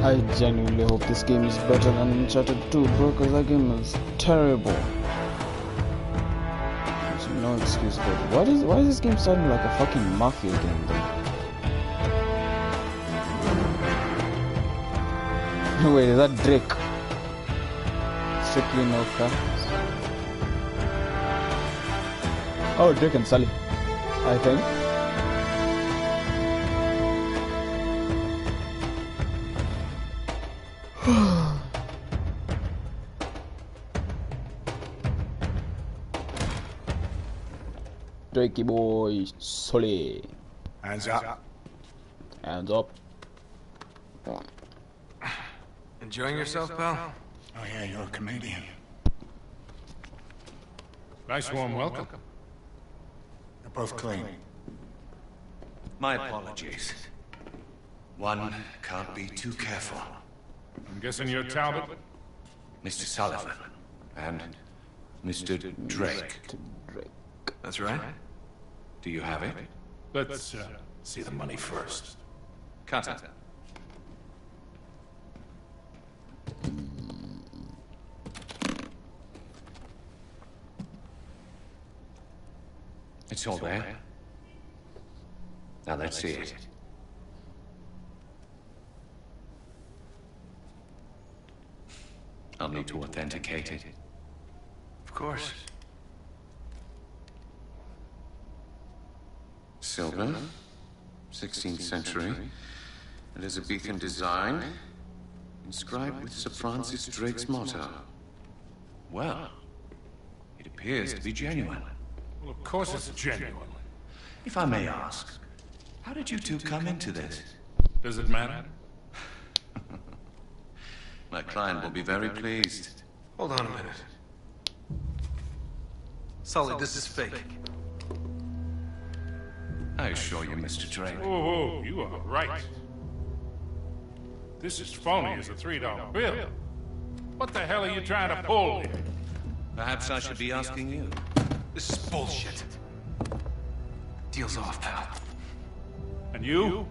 I genuinely hope this game is better than Uncharted 2, bro, because that game is terrible. There's no excuse for it. Why is this game starting like a fucking mafia game, though? Wait, is that Drake? Strictly no facts. Oh, Drake and Sully, I think. Drakey boy, Sully. Hands up. Hands up. Enjoying yourself, pal? Oh yeah, you're a comedian. Nice warm welcome. You're both clean. My apologies. One can't be too careful. I'm guessing you're Talbot? Mr. Sullivan and Mr. Drake. That's right. Do you have it? Let's see the money first. Cut it. It's all there. Now let's see it. I'll need to authenticate it. Of course. Silver, 16th century, Elizabethan design, inscribed with Sir Francis Drake's motto. Well, it appears to be genuine. Well, of course it's genuine. If I may ask, how did you two come into this? Does it matter? My client will be very pleased. Hold on a minute. Sully, this is fake. I assure you, Mr. Drake. Oh, you are right. This is phony as a $3 bill. What the hell are you trying to pull here? Perhaps I should be asking you. This is bullshit. Deal's off, pal. And you?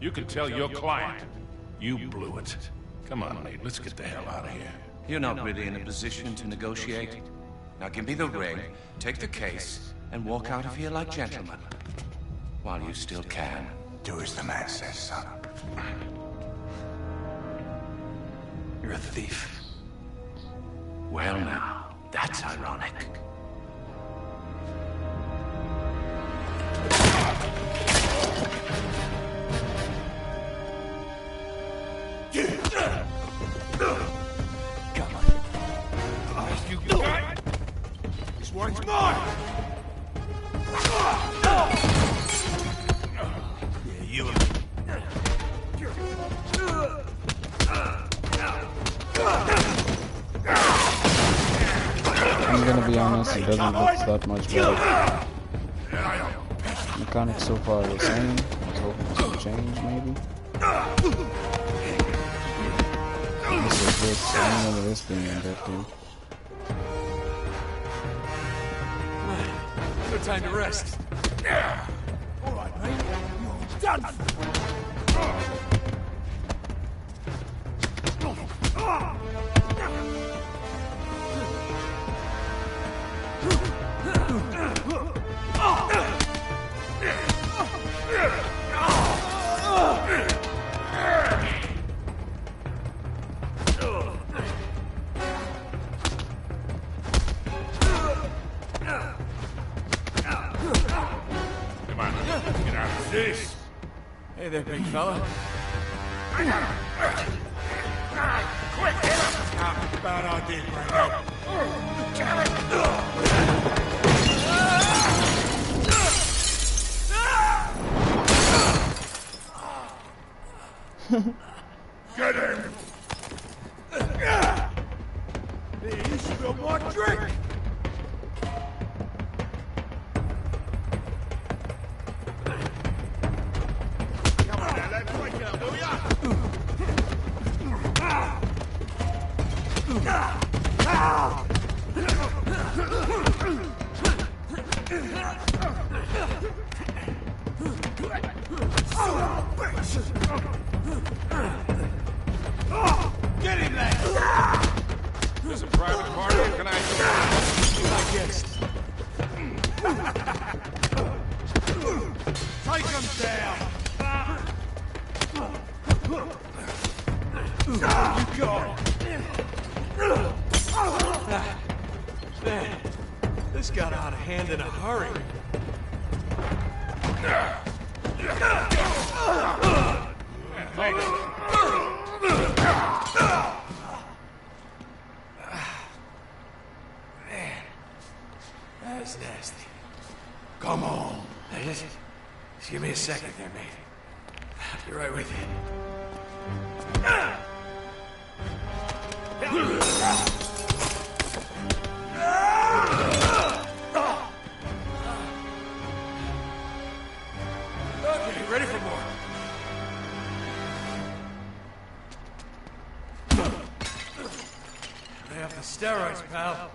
You can tell your client. You blew it. Come on, Nate, let's get the hell out of here. You're not really in a position to negotiate. Now give me the ring, take the case, and walk out of here like gentlemen. While you still can. Do as the man says, son. You're a thief. Well now, that's ironic. Come on. You got it. This one's mine. Yeah, you. I'm gonna be honest, it doesn't look that much better. Mechanics so far are the same. I was hoping some change, maybe. This is this. I remember this thing in that game. No time to rest. All right, mate. You're done. Hey there, big fella. Quick, hit him! Bad idea, Get him! Hey, you spilled my drink! Get him there! This is a private party, or can I guest. Take him down! You got it. Man, this got out of hand in a hurry. Thank you. Man, that's nasty. Come on. Hey, just give me a second there, mate. I'll be right with you. Okay, ready for more. Lay off the steroids, pal.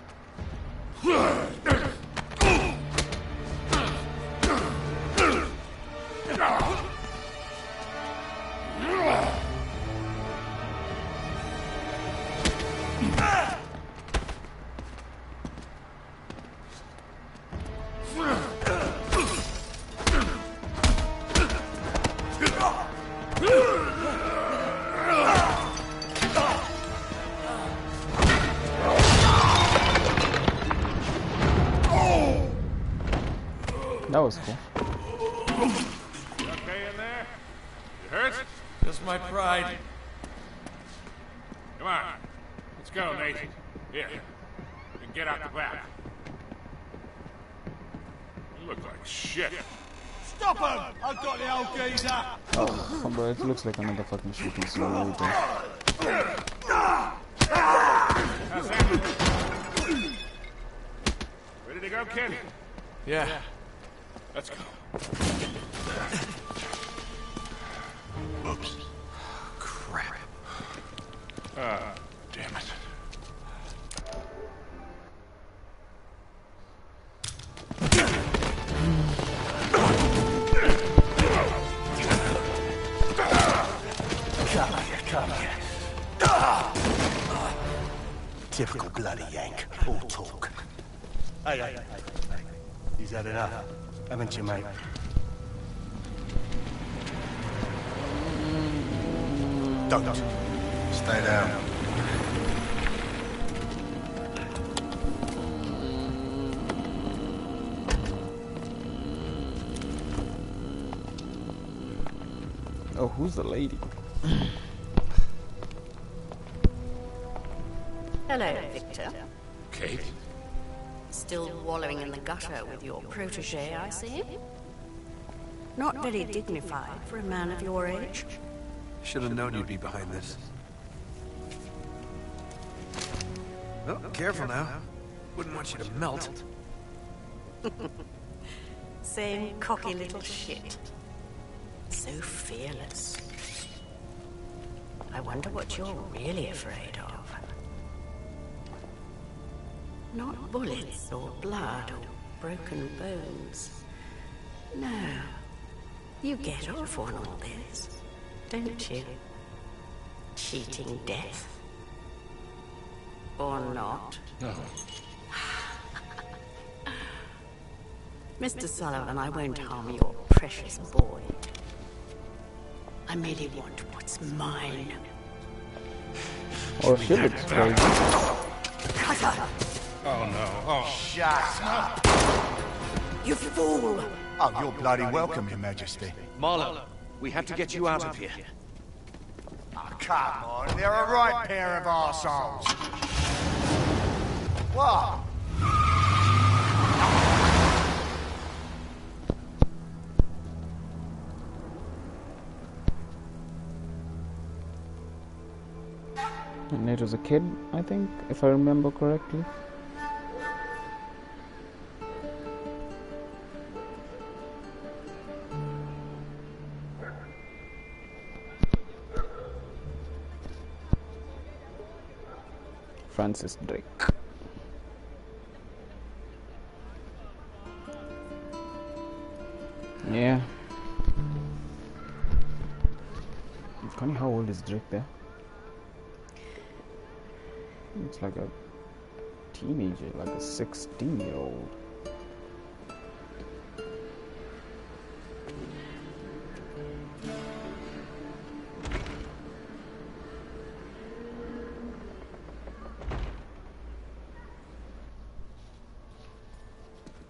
That was cool. You okay in there? You hurt? Just my pride. Come on. Let's go, Nate. Here. And get out the back. You look like shit. Stop him! I've got the old geezer! Oh, bro, it looks like another fucking shooting scene. Really, bro. How's that? Ready to go, kid? Yeah. Let's go. Oops. Crap. Damn it. Come here. Typical bloody Yank. All talk. Hey. He's had enough, haven't you, mate? Don't. Stay down. Oh, who's the lady? Hello, Victor. Kate? Still wallowing in the gutter with your protege, I see. Not very dignified for a man of your age. Should have known you'd be behind this. Oh, careful now. Wouldn't want you to melt. Same cocky little shit. So fearless. I wonder what you're really afraid of. Not bullets or blood or broken bones. No. You get off on all this, don't you? Cheating death. Or not. No. Mr. Sullivan, I won't harm your precious boy. I merely want what's mine. Or she looks crazy. Cutter! Oh no. Oh. Shut up! You fool! Oh, you're bloody welcome, Your Majesty. Marlowe, we have to get you out of here. Oh, come on, they're a right pair of arseholes. What? Nate was a kid, I think, if I remember correctly. Francis Drake. Yeah. Funny, how old is Drake there? It's like a teenager, like a 16-year-old.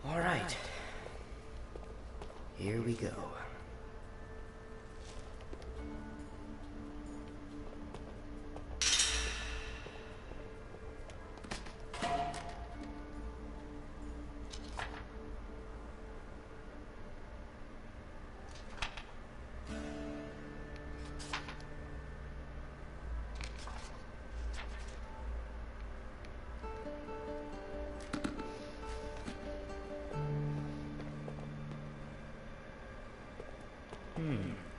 All right. Here we go.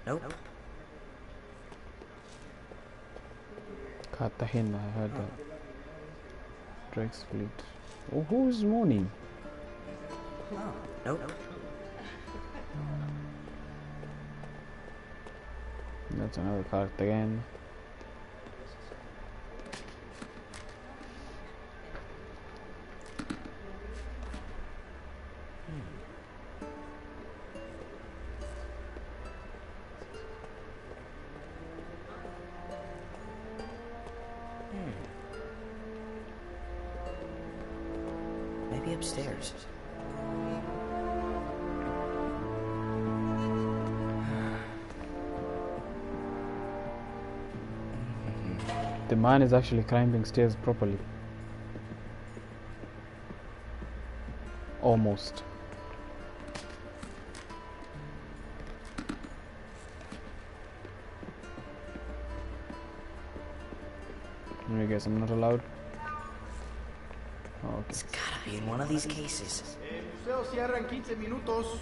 Nope. Cartagena, I heard that. Drake's fleet. Oh, who's mourning? Oh, nope. That's another Cartagena. Maybe upstairs. The man is actually climbing stairs properly. Almost. I guess I'm not allowed. Oh, okay. It's gotta be in one of these cases. El museo cierra en 15 minutos.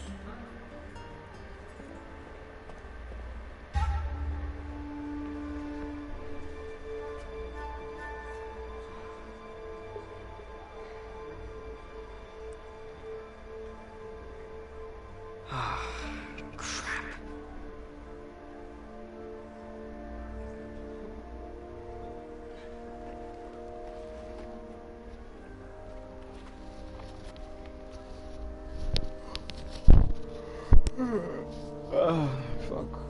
Fuck.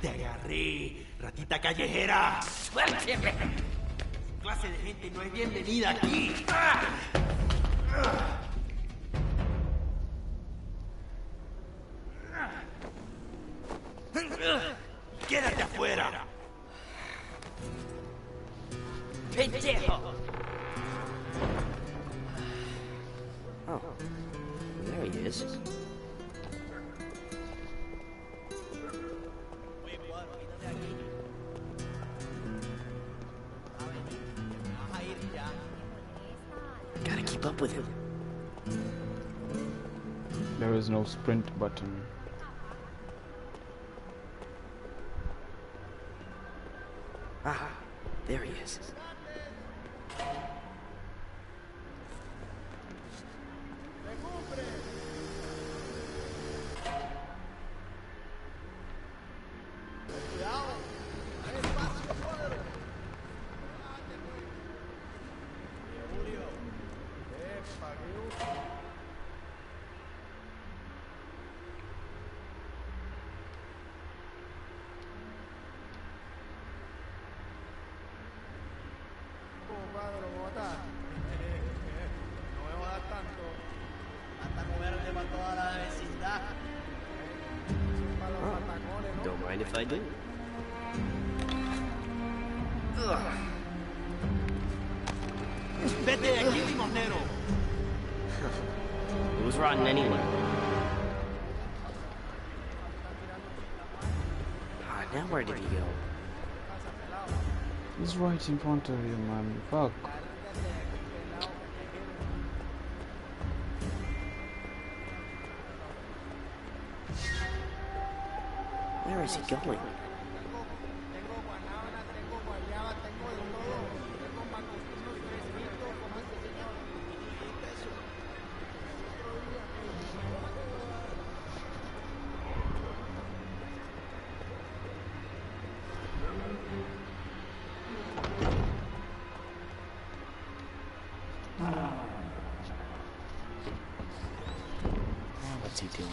Te agarré, ratita callejera. ¡Suélteme! Su clase de gente no es bienvenida aquí. ¡Quédate afuera! ¡Pendejo! Oh, there he is. Gotta keep up with him. There is no sprint button. Ah, there he is. Mind if I do? Vete de aquí, limonero. It was rotten anyway. Now where did he go? He's right in front of you, man. Fuck. Where is he going? What's he doing?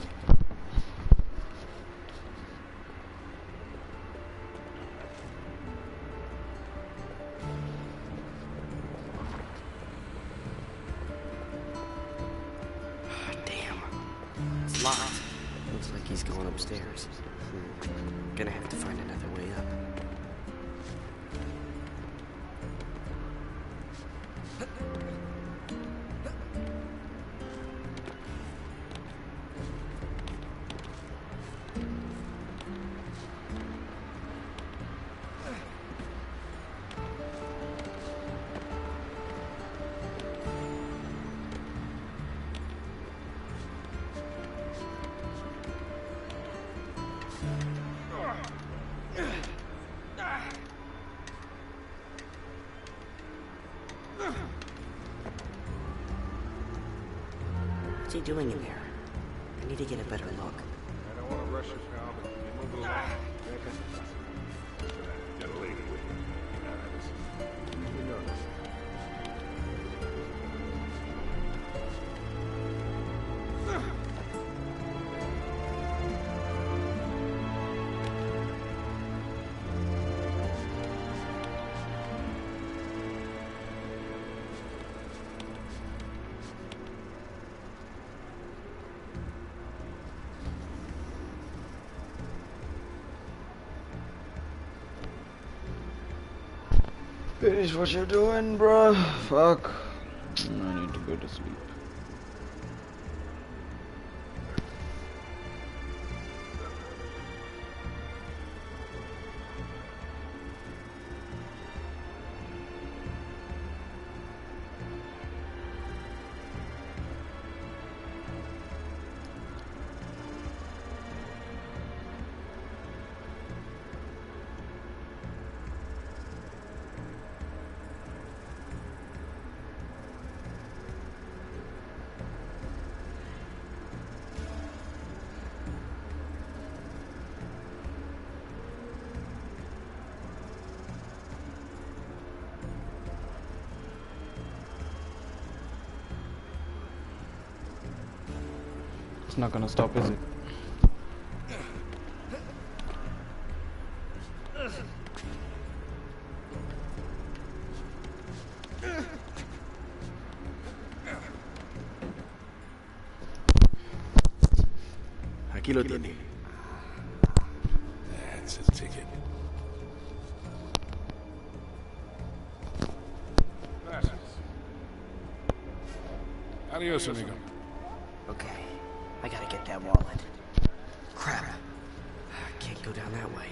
Damn. It's locked. Looks like he's going upstairs. Gonna have to find another way up. What's he doing in there? I need to get a better look. I don't want to rush us now, but can you move it along? Get a lady with you. You know this. Finish what you're doing, bruh. Fuck. I need to go to sleep. It's not gonna stop, is it? Aquí lo tiene. That's a ticket. Gracias. Adios, amigo. Okay, I gotta get that wallet. Crap. I can't go down that way.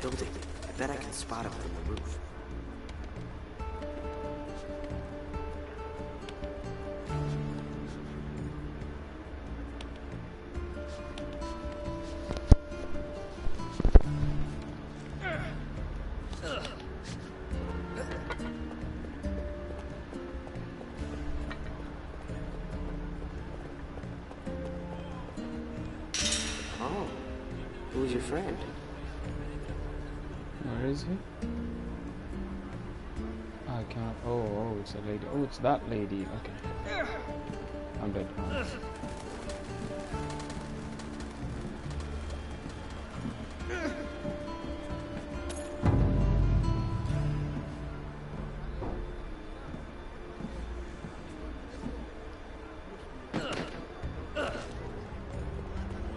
building. I bet I can spot him from the roof. Oh, who's your friend? Where is he? I can't. Oh, it's a lady. Oh, it's that lady. Okay. I'm dead. Oh.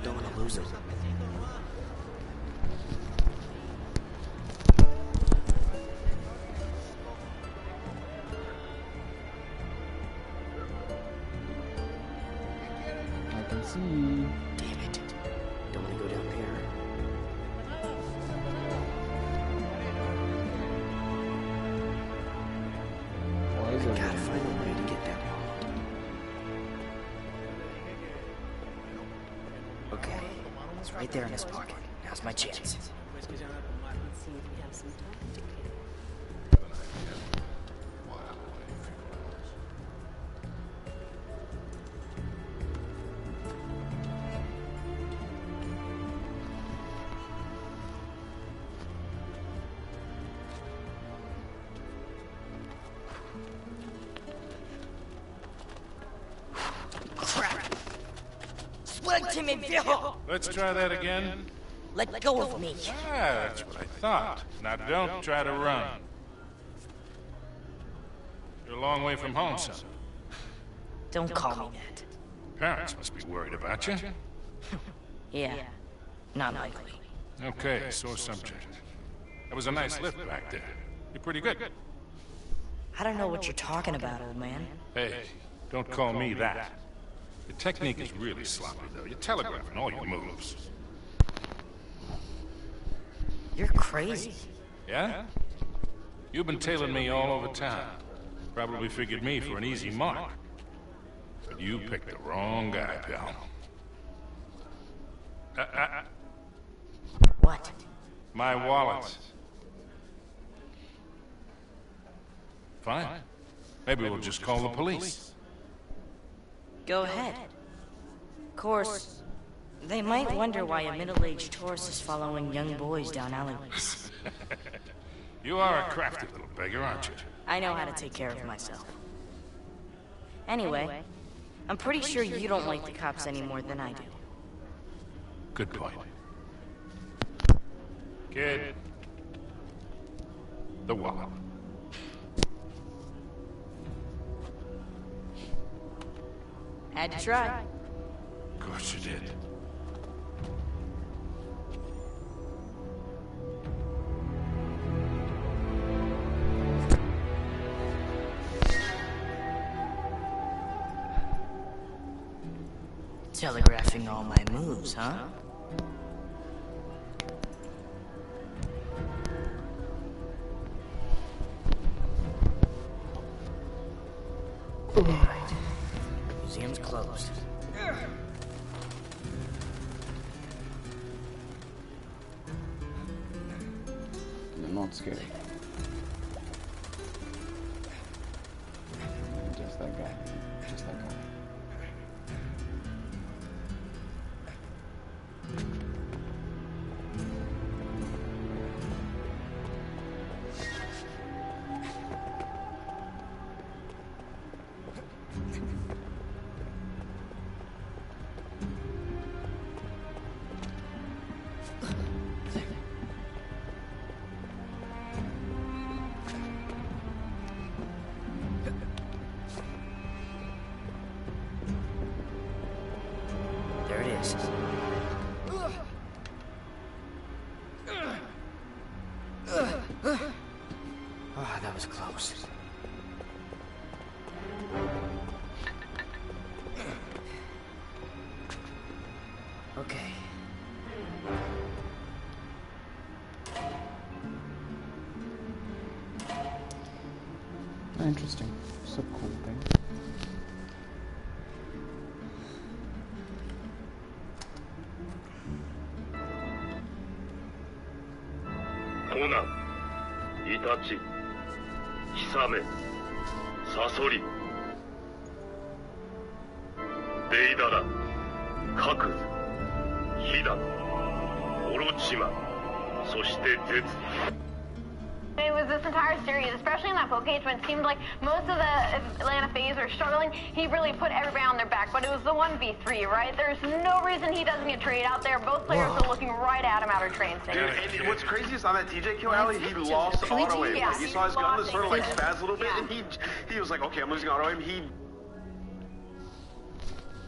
Don't want to lose him. I can see. Damn it. Don't want to go down there. Why is it? Gotta find a way to get that wall. Okay, it's right there in his pocket. Now's my chance. Let's see if we have some time to kill. Crap! Suélteme, viejo! Let's try that again. Let go of me. Ah, that's what I thought. Now don't try to run. You're a long way from home, son. Don't call me that. Parents must be worried about you. Yeah, not likely. Okay, sore subject. That was a nice lift back there. You're pretty good. I don't know what you're talking about, old man. Hey, don't call me that. Your technique is really sloppy, though. You're telegraphing all your moves. You're crazy. Yeah? You've been tailing me all over town. Probably figured me for an easy mark. But you picked the wrong guy, pal. What? My wallet. Fine. Maybe we'll just call the police. Go ahead. Of course, they might wonder why a middle-aged tourist is following young boys down alleyways. You are a crafty little beggar, aren't you? I know how to take care of myself. Anyway, I'm pretty sure you don't like the cops any more than I do. Good point. Kid. The wallet. Had to try. Of course you did. Telegraphing all my moves, huh? Right. Museum's closed. You're not scared. Just that guy. Just that guy. There it is. Ah, that was close. Okay. Interesting. It's a cool thing. Conan, Itachi, Hisame, Sasori, Deidara, Kaku, Hida, Orochima, そしてZetsu. It was this entire series, especially in that book cage when it seemed like most of the Atlanta phase were struggling, he really put everybody on their back, but it was the 1v3, right? There's no reason he doesn't get traded out there. Both players are looking right at him after train station. Dude, and what's crazy is on that TJ kill, Allie, he lost auto aim. Yeah, like, he saw his gun to sort of like spaz a little bit, and he was like, okay, I'm losing auto aim.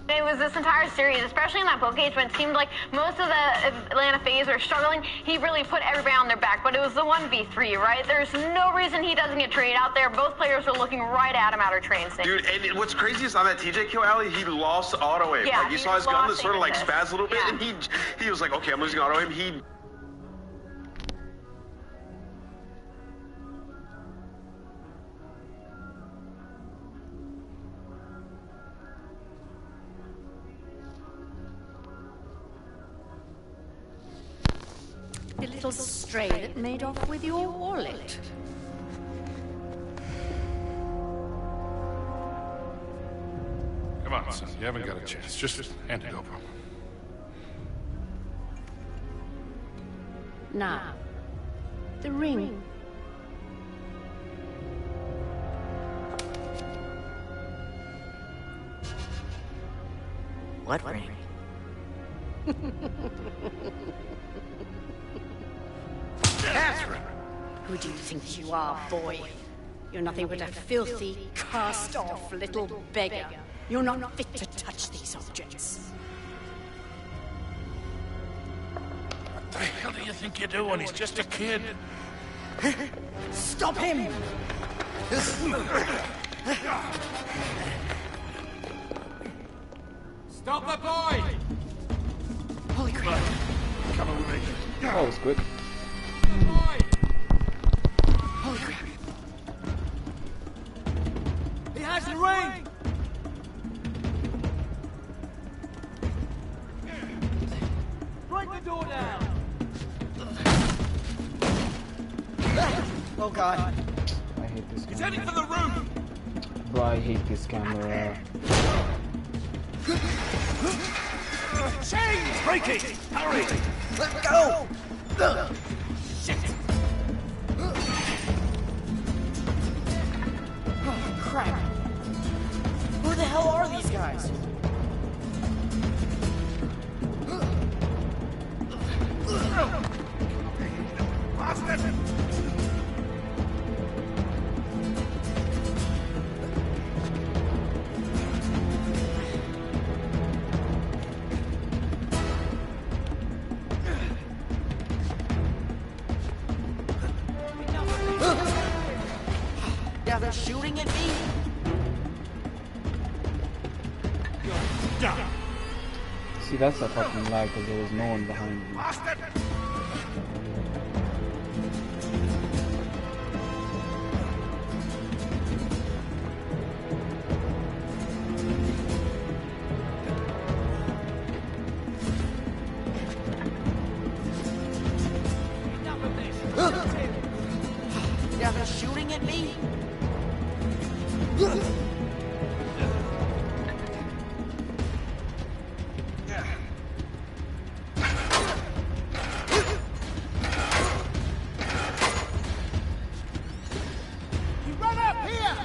It was this entire series, especially in that book cage when it seemed like most of the Atlanta phase were struggling, he really put everybody on their back, but it was the 1v3, right? There's no reason he doesn't get traded out there. Both players are looking right at him after train station. Dude, and what's crazy is on that TJ kill, Allie, he lost auto aim. Yeah, like, he saw his gun to sort of like spaz a little bit, and he was like, okay, I'm losing auto aim. The little stray that made off with your wallet. Come on, son. You haven't got a chance. Just hand it over. Now, the ring. What ring? Catherine! Who do you think you are, boy? You're nothing but a filthy, cast-off little beggar. You're not fit to touch these objects. What the hell do you think you're doing? He's just a kid. Stop him! Stop that boy! Holy crap! Come on with me. That was quick. Holy crap! He has the ring! Break the door down! Oh god. I hate this He's camera. heading for the roof! Bro, I hate this camera. Chains! Break it! Hurry! Let go! Shit! Oh, crap. Who the hell are these guys? Yeah, they're shooting at me? See, that's a fucking lie because there was no one behind me. Yeah, they're shooting at me? You run up here!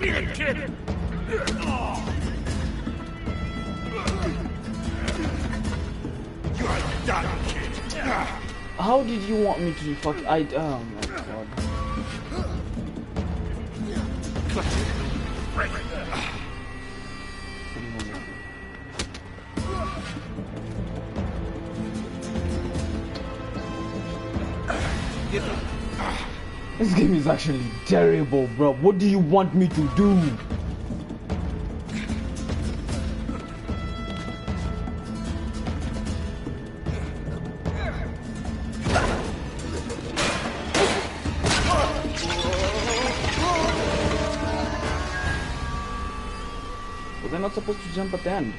Beat it, kid! You're done, kid! How did you want me to fuck? Oh my god. Clutch it! Break it! This game is actually terrible, bro. What do you want me to do? You're not supposed to jump at the end.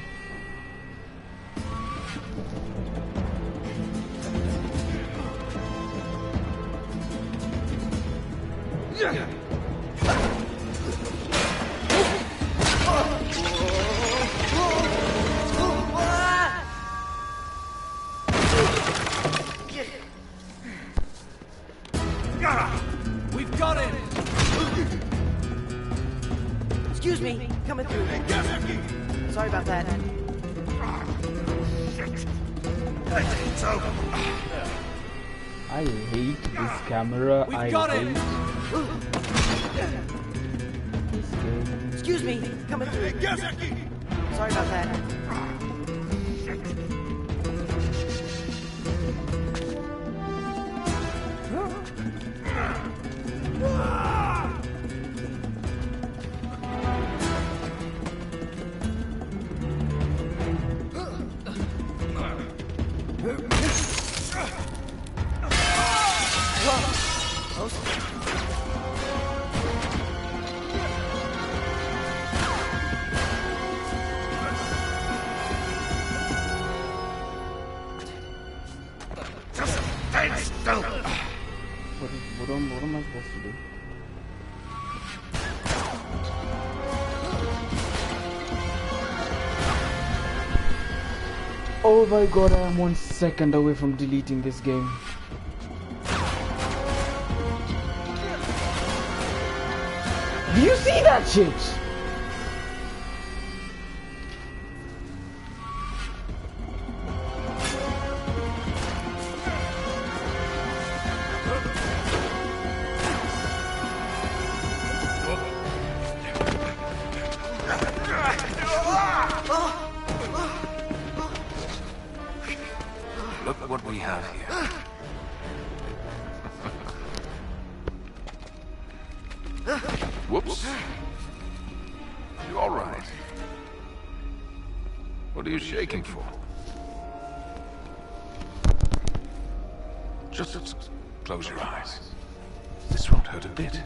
We've got it! Excuse me, coming through. Sorry about that. It's over. I hate this camera. We've got it! Excuse me, coming through. Sorry about that. What am I supposed to do? Oh my god, I am 1 second away from deleting this game. Do you see that shit? Look what we have here. Whoops. You all right? What are you shaking for? Just close your eyes. This won't hurt a bit.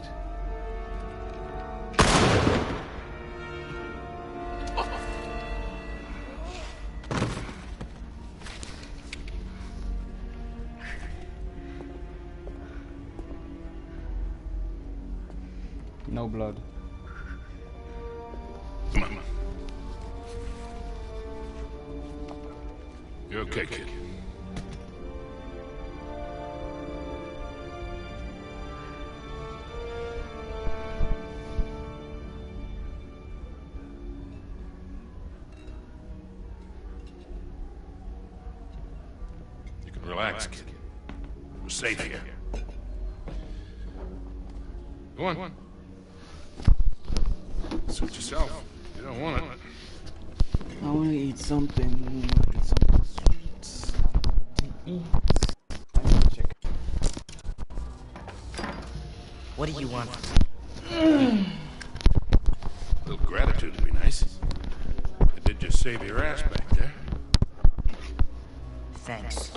No blood. Come on. You're okay, kid. You can relax, kid. We're safe here. Go on. Suit yourself. You don't want it. I want to eat something. Get something sweet. I want to eat. I need to check. What do you want? A little gratitude would be nice. I did just save your ass back there. Thanks.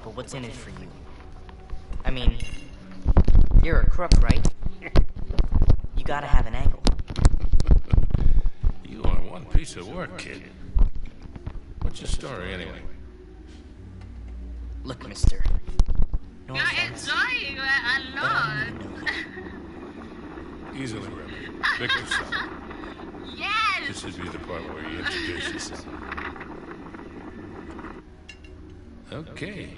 But what's in it for you? I mean, you're a crook, right? You gotta have an angle. You are one piece of work, kid. What's your story, anyway? Look, mister. No You're offense. enjoying that a lot. Easily, Remy. Pick yourself. Yes! This would be the part where you introduce yourself. Okay.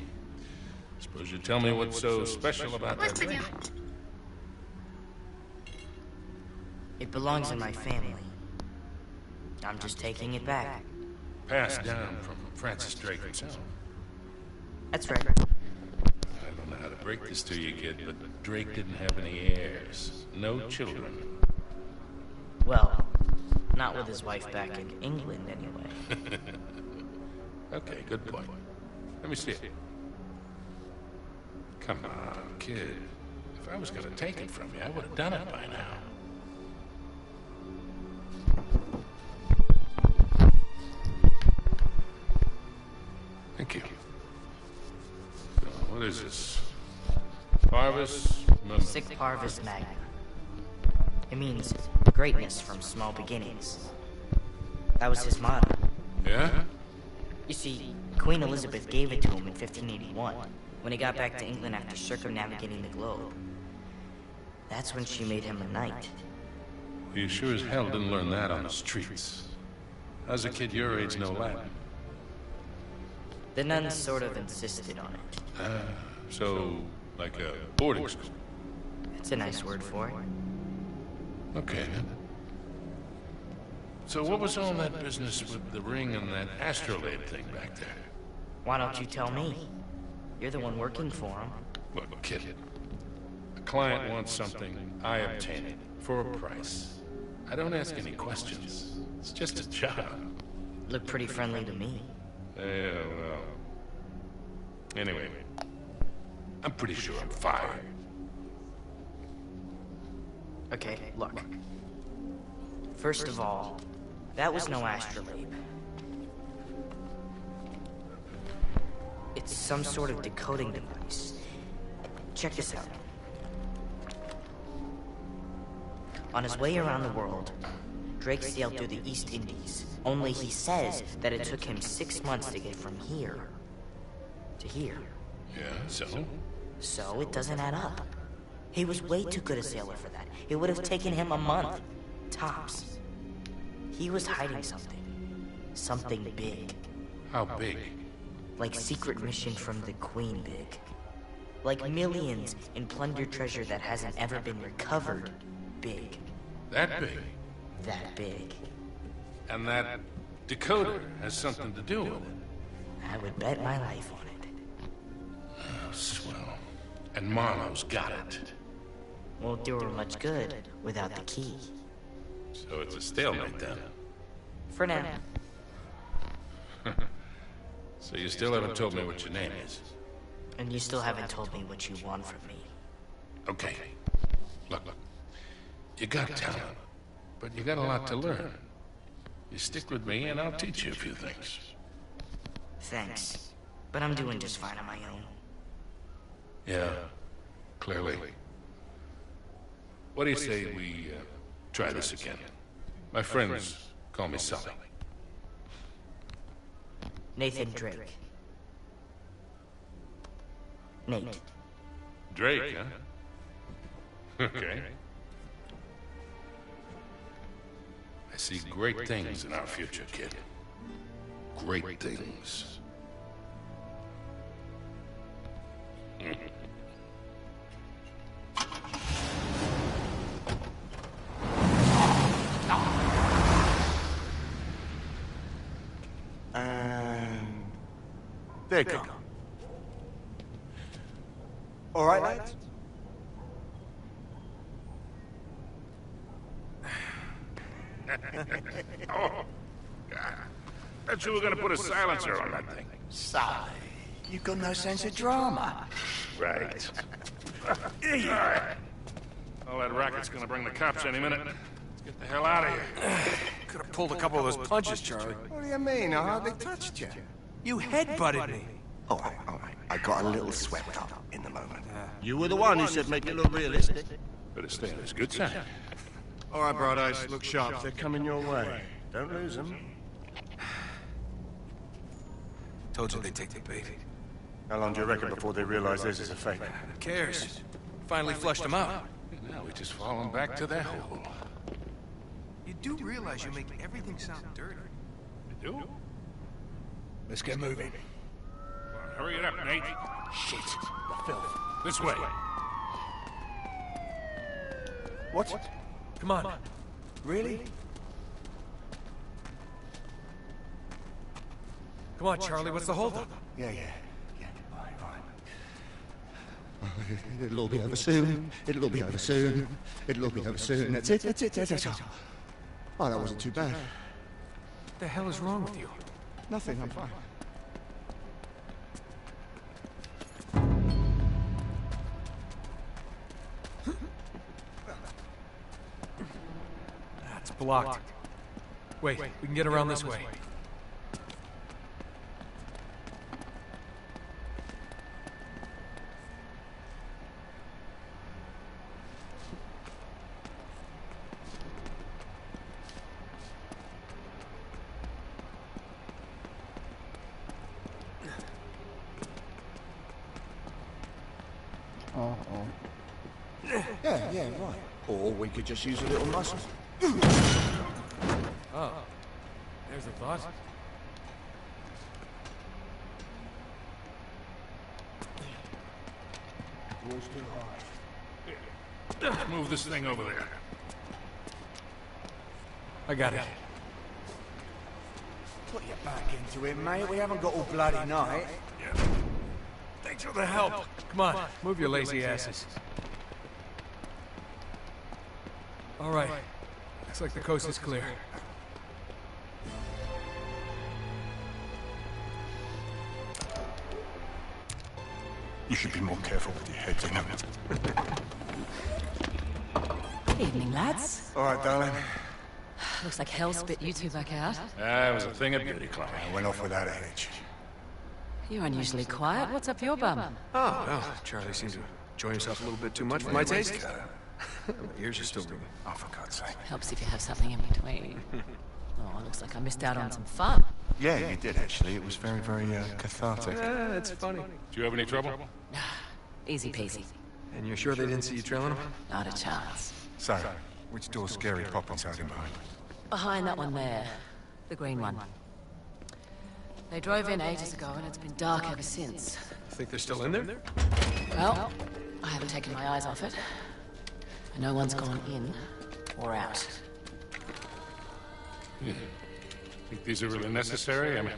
Suppose you tell me what's so special about that ring. It belongs in my family. I'm just taking it back. Passed down from Francis Drake himself. That's right. I don't know how to break this to you, kid, but Drake didn't have any heirs. No children. Well, not with his wife back in England, anyway. Okay, good point. Let me see it. Come on, kid. If I was gonna take it from you, I would have done it by now. Thank you. So, what is this? Parvis? Sic Parvis Magna. It means greatness from small beginnings. That was his motto. Yeah? You see, Queen Elizabeth gave it to him in 1581, when he got back to England after circumnavigating the globe. That's when she made him a knight. You sure as hell didn't learn that on the streets. How's a kid your age know Latin? The nuns sort of insisted on it. So, like a boarding school? It's a nice word for it. Okay, then. So what was all that business with the ring and that astrolabe thing back there? Why don't you tell me? You're the one working for him. Look, kid. A client wants something, I obtain it, for a price. I don't ask any questions. It's just a job. Look pretty friendly to me. Yeah, well... Anyway, I'm pretty sure I'm fired. Okay, look. First of all, that was no astrolabe. It's some sort of decoding device. Check this out. On his way around the world, Drake sailed through the East Indies. Only he says that it took him 6 months to get from here to here. Yeah, so? So it doesn't add up. He was way too good a sailor for that. It would have taken him a month, tops. He was hiding something. Something big. How big? Like secret mission from the Queen big. Like millions in plundered treasure that hasn't ever been recovered big. That big? That big. And that decoder has something to do with it? I would bet my life on it. Oh, swell. And Marlowe's got it. Won't do her much good without the key. So it's a stalemate then? For now. So you still haven't told me what your name is? And you still haven't told me what you want from me. Okay. Look. You got talent, but you got a lot to learn. You stick with me and I'll teach you a few things. Thanks. But I'm doing just fine on my own. Yeah, clearly. What do you say we try this again? My friends call me Sully. Nathan Drake. Nate. Drake, huh? Okay. I see great things in our future, kid. Great things. And there you go. All right, lads? Oh, God. Bet you were gonna put a silencer on that thing. Sigh. You've got no sense of drama. Right. Alright. All that racket's gonna bring the cops any minute. Let's get the hell out of here. Could have pulled a couple of those punches, Charlie. What do you mean? I hardly touched you. You headbutted me. All right. I got a little swept up in the moment. You were the one who said make it look realistic. Better stay on his good side. All right, Bright Eyes, look sharp. They're coming your way. Don't lose them. Told you they'd take the bait. How long do you reckon before they realize this is a fake? Who cares? Finally flushed them out. Now we just fall back to that hole. You do realize you make everything sound dirty. You do? Let's get moving. Well, hurry it up, Nate. Shit. The filth. This way. What? Come on. Really? Come on, Charlie, what's the holdup? Yeah. It'll all be over soon. It'll all be over soon. It'll all be over soon. That's it. Oh, that wasn't too bad. What the hell is wrong with you? Nothing, I'm fine. It's blocked. Wait, we can get around this way. Oh. Yeah, right. Or we could just use a little muscle. Oh. There's a thought. Wall's too high. Move this thing over there. I got it. Put your back into it, mate. We haven't got all bloody night. Yeah. Thanks for the help. Come on, move your lazy asses. All right. Looks like the coast is clear. You should be more careful with your head, you know. Good evening, lads. All right, darling. Looks like hell spit you two back out. It was a thing of beauty, Chloe. I went off without a hitch. You're unusually quiet. What's up your bum? Oh, well, Charlie seems to enjoy himself a little bit too much for my taste. My ears are still ringing. Oh, for God's sake. Helps if you have something in between. Oh, looks like I missed out on some fun. Yeah, you did, actually. It was very, very cathartic. Yeah, it's funny. Do you have any trouble? Easy peasy. And you're sure they didn't see you trailing them? Not a chance. So, which door's Scary Poppins hiding behind? Behind that one there. The green one. They drove in ages ago and it's been dark ever since. Think they're still in there? Well, I haven't taken my eyes off it. And no one's gone in or out. Think these are really necessary? I mean,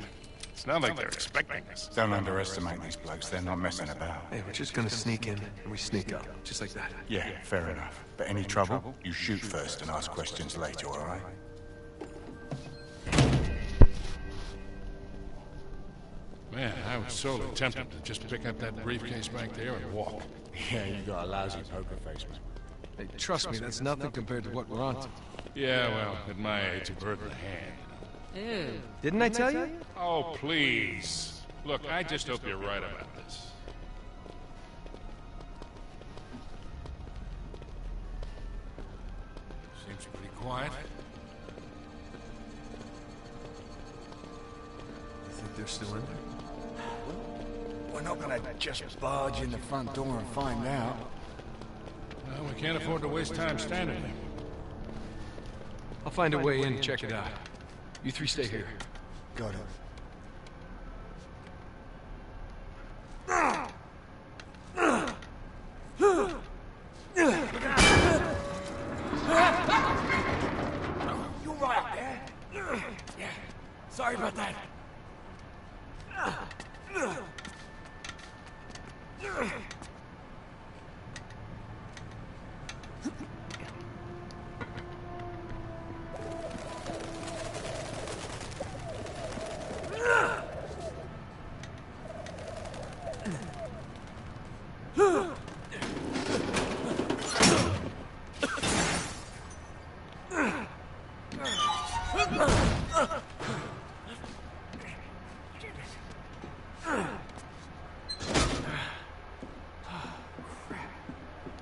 it's not like they're expecting us. Don't underestimate these blokes. They're not messing about. Hey, we're just gonna sneak in and we sneak out. Just like that. Yeah, fair enough. But any trouble, you shoot first and ask questions later, all right? Man, I was sorely tempted to just pick up that briefcase back there and walk. Yeah, you got a lousy poker face, man. Hey, trust me, that's nothing compared to what we're on to. Yeah, well, at my age, a bird in the hand. Ew. Didn't I tell you? Oh, please. Look, I just hope you're right about this. Seems pretty quiet. You think they're still in there? We're not gonna just barge in the front door and find out. Well, we can't afford to waste time standing there. I'll find a way in and check it out. You three stay here. Got it. You right up there? Yeah. Sorry about that.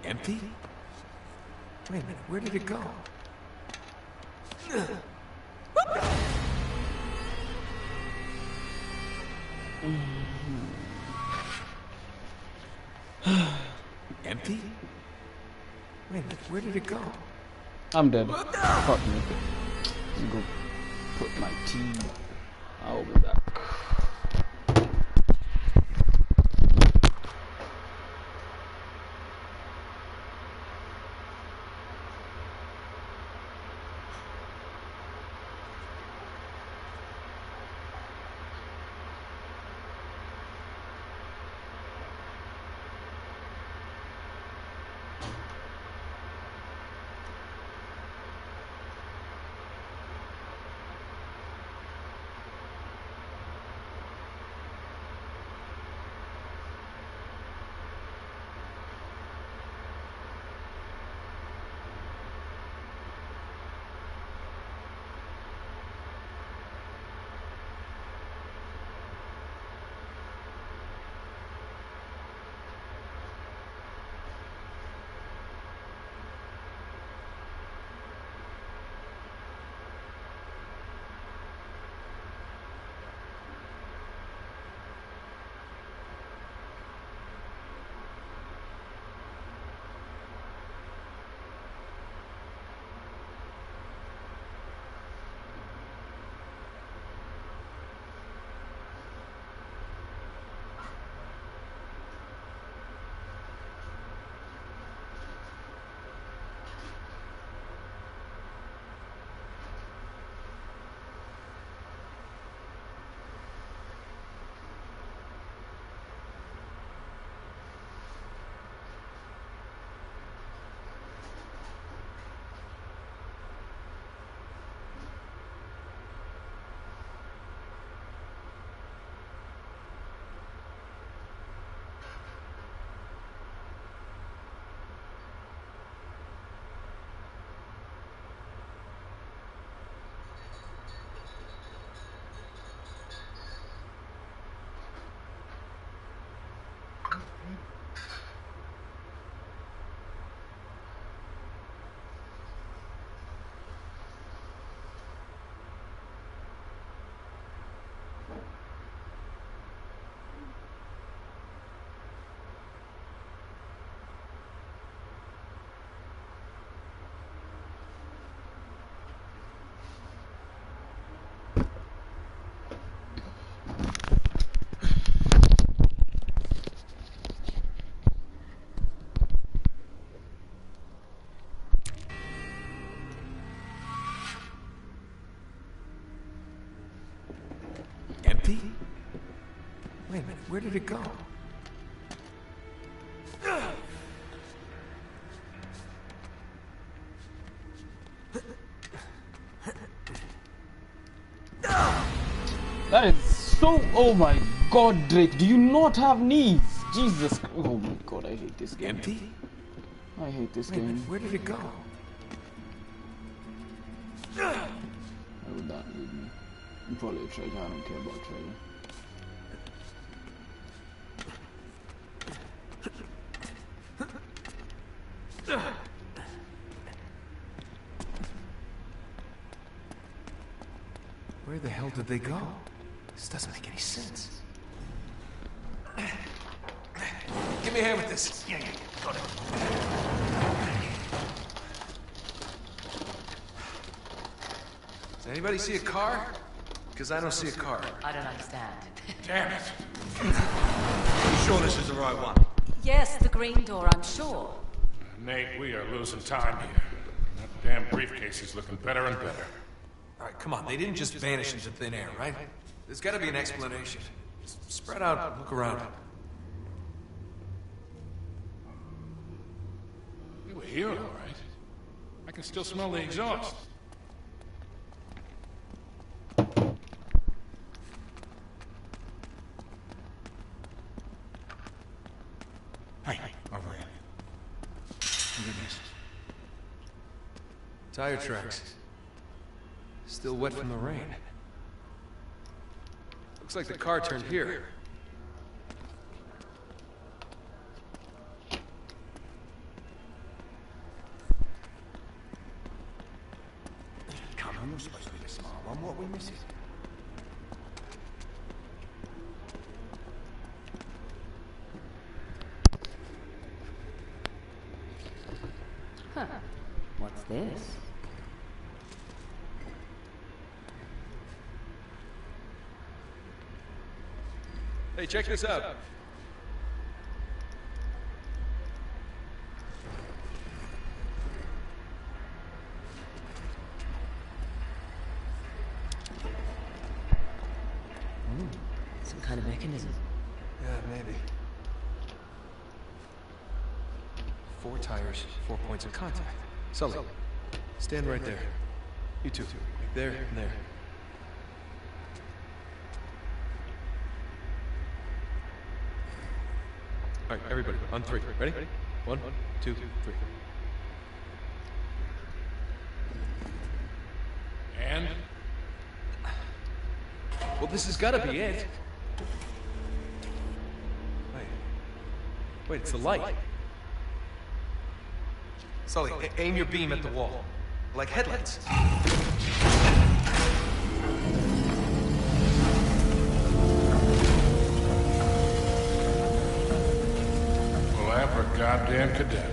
Empty? Wait a minute, where did it go? Empty? Wait a minute, where did it go? I'm dead. Fuck me. Let me go put my tea. I'll be back. Empty? Wait a minute, where did it go? That is so... Oh my god, Drake, do you not have knees? Jesus... Oh my god, I hate this game. Empty? I hate this Wait a game. minute, where did it go? Why would that leave me? I'm probably a treasure, I don't care about treasure. Where the hell did they go? This doesn't make any sense. Give me a hand with this. Yeah, got it. Does anybody see a car? Because I don't see a car. I don't understand. Damn it. You sure this is the right one? Yes, the green door, I'm sure. Nate, we are losing time here. That damn briefcase is looking better and better. All right, come on. They didn't just vanish into thin air, right? There's got to be an explanation. Spread out, look around. You were here, all right. I can still smell the exhaust. Hey, over here. Look at this. Tire tracks. Still wet from the rain. Looks like the car turned here. Come on, you're supposed to be the smart one. What are we missing? Huh. What's this? Hey, check this out. Some kind of mechanism. Yeah, maybe. 4 tires, 4 points of contact. Sully, stand right there. You two, right there and there. All right, everybody, on 3. Ready? 1, 2, 3. And? Well, this has got to be it. Wait, it's the light. Sully, aim your beam at the wall. Like headlights. Well, abracadabra cadabra.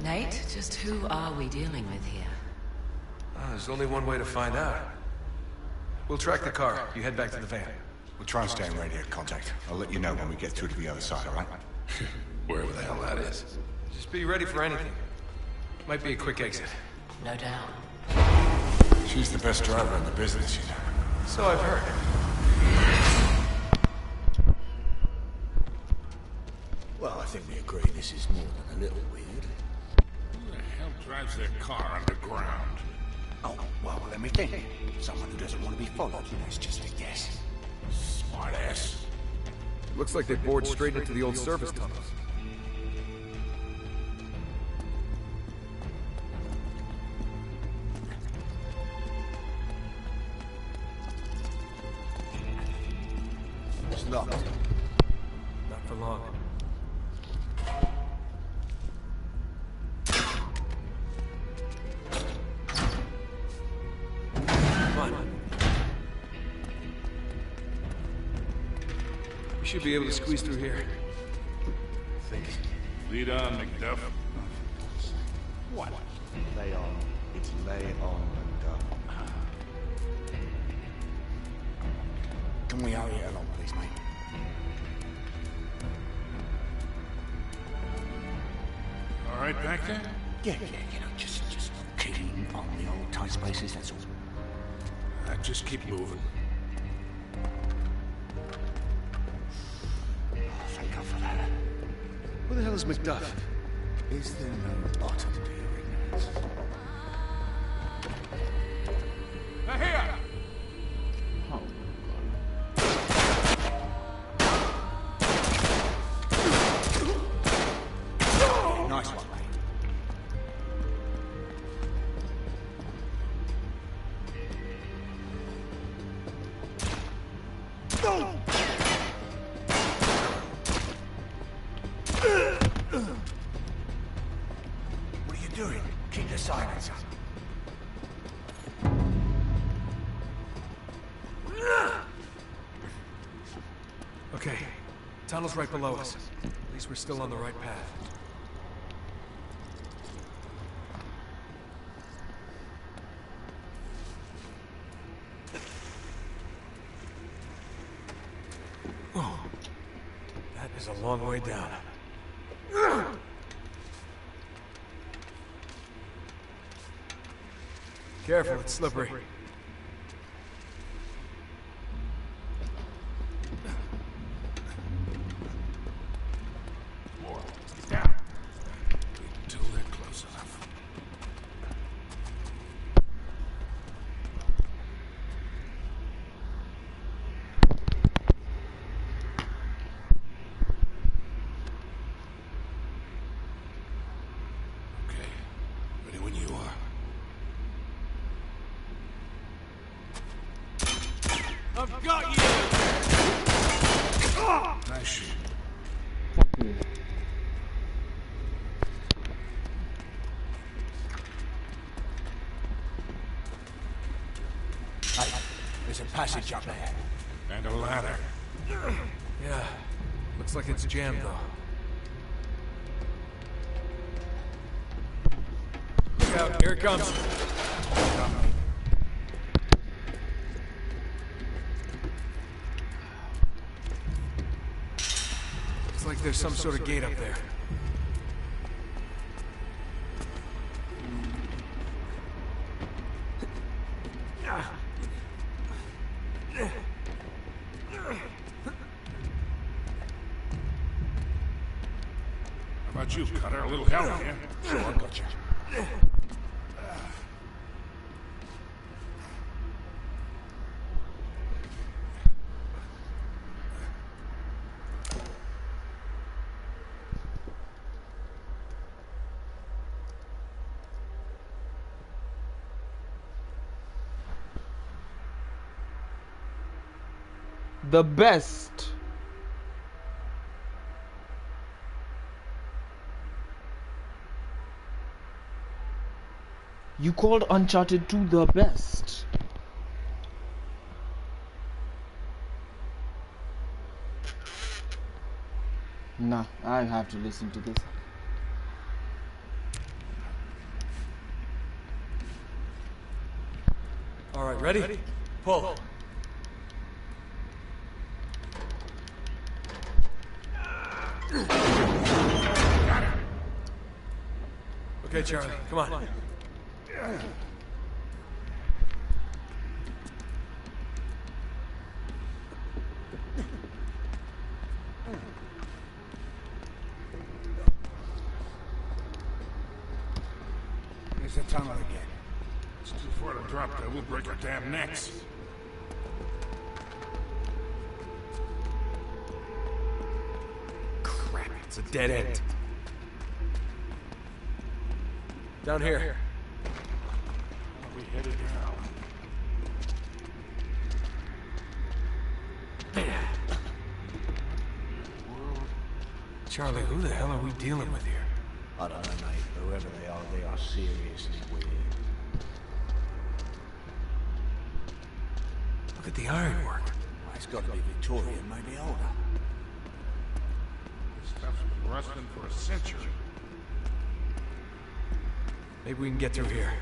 Nate, just who are we dealing with here? There's only one way to find out. We'll track the car. You head back to the van. We'll try and stay in radio contact. I'll let you know when we get through to the other side, all right? Wherever the hell that is. Just be ready for anything. Might be a quick exit. No doubt. She's the best driver in the business, you know. So I've heard. Well, I think we agree this is more than a little weird. Who the hell drives their car underground? Oh, well, let me think. Someone who doesn't want to be followed. That's just a guess. Smart ass. Looks like they bored straight into the old service tunnels. It's locked. Not for long. Come on. We should be able to squeeze through here. I think. Lead on, McDuff. What? Lay on. It's lay on and up. Can we hurry it along, please, mate? All right back there? Yeah, you know, just keen on the old tight spaces, that's all. Just keep moving. Oh, thank God for that. Where the hell is Macduff? Is there no bottom to your ignorance? They're here! Nice one, mate. What are you doing? Keep the silence up. Okay, tunnel's right below us. At least we're still on the right path. Oh, that is a long way down. Careful, it's slippery. More. Down. Until they're close enough. Okay. Ready when you are. I've got you! Nice shit. Hey, there's a passage up there. And a ladder. Yeah, looks like it's jammed though. Look out, here it comes. Looks like there's some sort of gate up there. How about you, Cutter? A little help here? Sure, I got you. The best. You called Uncharted 2 the best. Nah, I have to listen to this. All right, ready? Pull. Okay, Charlie, come on. There's the tunnel again. It's too far to drop there. We'll break our damn necks. Crap, it's a dead end. Down here. We headed down. Charlie, who the hell are we dealing with here? I don't know, mate. Whoever they are seriously weird. Look at the ironwork. Well, it's got to be Victorian, maybe older. This stuff's been rusting for a century. Maybe we can get through here.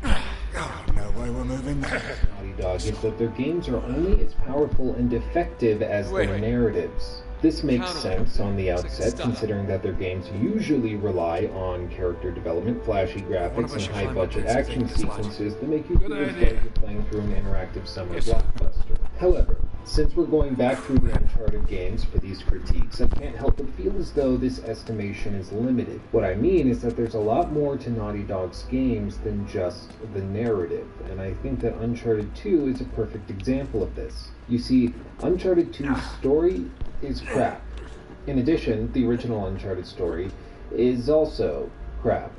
No way we're moving there. Naughty Dog is that their games are only as powerful and effective as their narratives. This makes sense on the outset, considering that their games usually rely on character development, flashy graphics, and high-budget action sequences that make you feel as though you're playing through an interactive summer blockbuster. However, since we're going back through the Uncharted games for these critiques, I can't help but feel as though this estimation is limited. What I mean is that there's a lot more to Naughty Dog's games than just the narrative, and I think that Uncharted 2 is a perfect example of this. You see, Uncharted 2's story is crap. In addition, the original Uncharted story is also crap.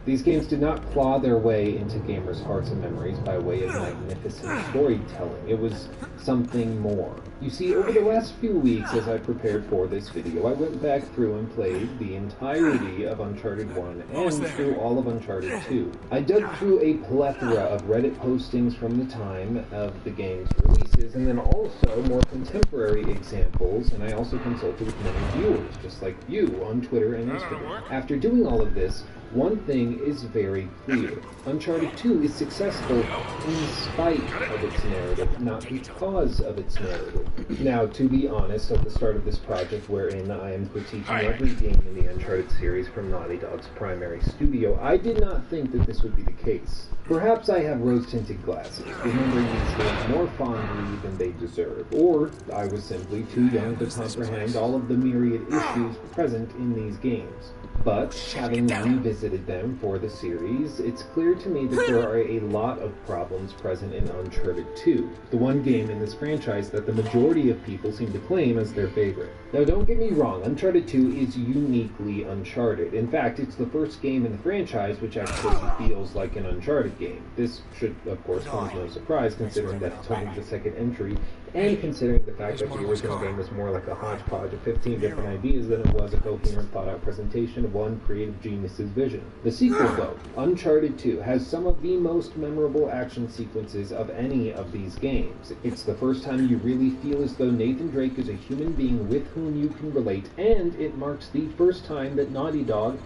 These games did not claw their way into gamers' hearts and memories by way of magnificent storytelling. It was something more. You see, over the last few weeks as I prepared for this video, I went back through and played the entirety of Uncharted 1 and through all of Uncharted 2. I dug through a plethora of Reddit postings from the time of the game's releases, and then also more contemporary examples, and I also consulted with many viewers, just like you, on Twitter and Instagram. After doing all of this, one thing is very clear. Uncharted 2 is successful in spite of its narrative, not because of its narrative. Now, to be honest, at the start of this project, wherein I am critiquing every game in the Uncharted series from Naughty Dog's primary studio, I did not think that this would be the case. Perhaps I have rose-tinted glasses, remembering these games more fondly than they deserve, or I was simply too young to comprehend all of the myriad issues present in these games. But, having revisited them for the series, it's clear to me that there are a lot of problems present in Uncharted 2, the one game in this franchise that the majority of people seem to claim as their favorite. Now, don't get me wrong, Uncharted 2 is uniquely Uncharted. In fact, it's the first game in the franchise which actually feels like an Uncharted game. This should, of course, come as no surprise, considering that it's only the second entry, and considering the fact that the original game was more like a hodgepodge of 15 different ideas than it was a coherent, thought-out presentation of one creative genius's vision. The sequel, though, Uncharted 2, has some of the most memorable action sequences of any of these games. It's the first time you really feel as though Nathan Drake is a human being with whom you can relate, and it marks the first time that Naughty Dog,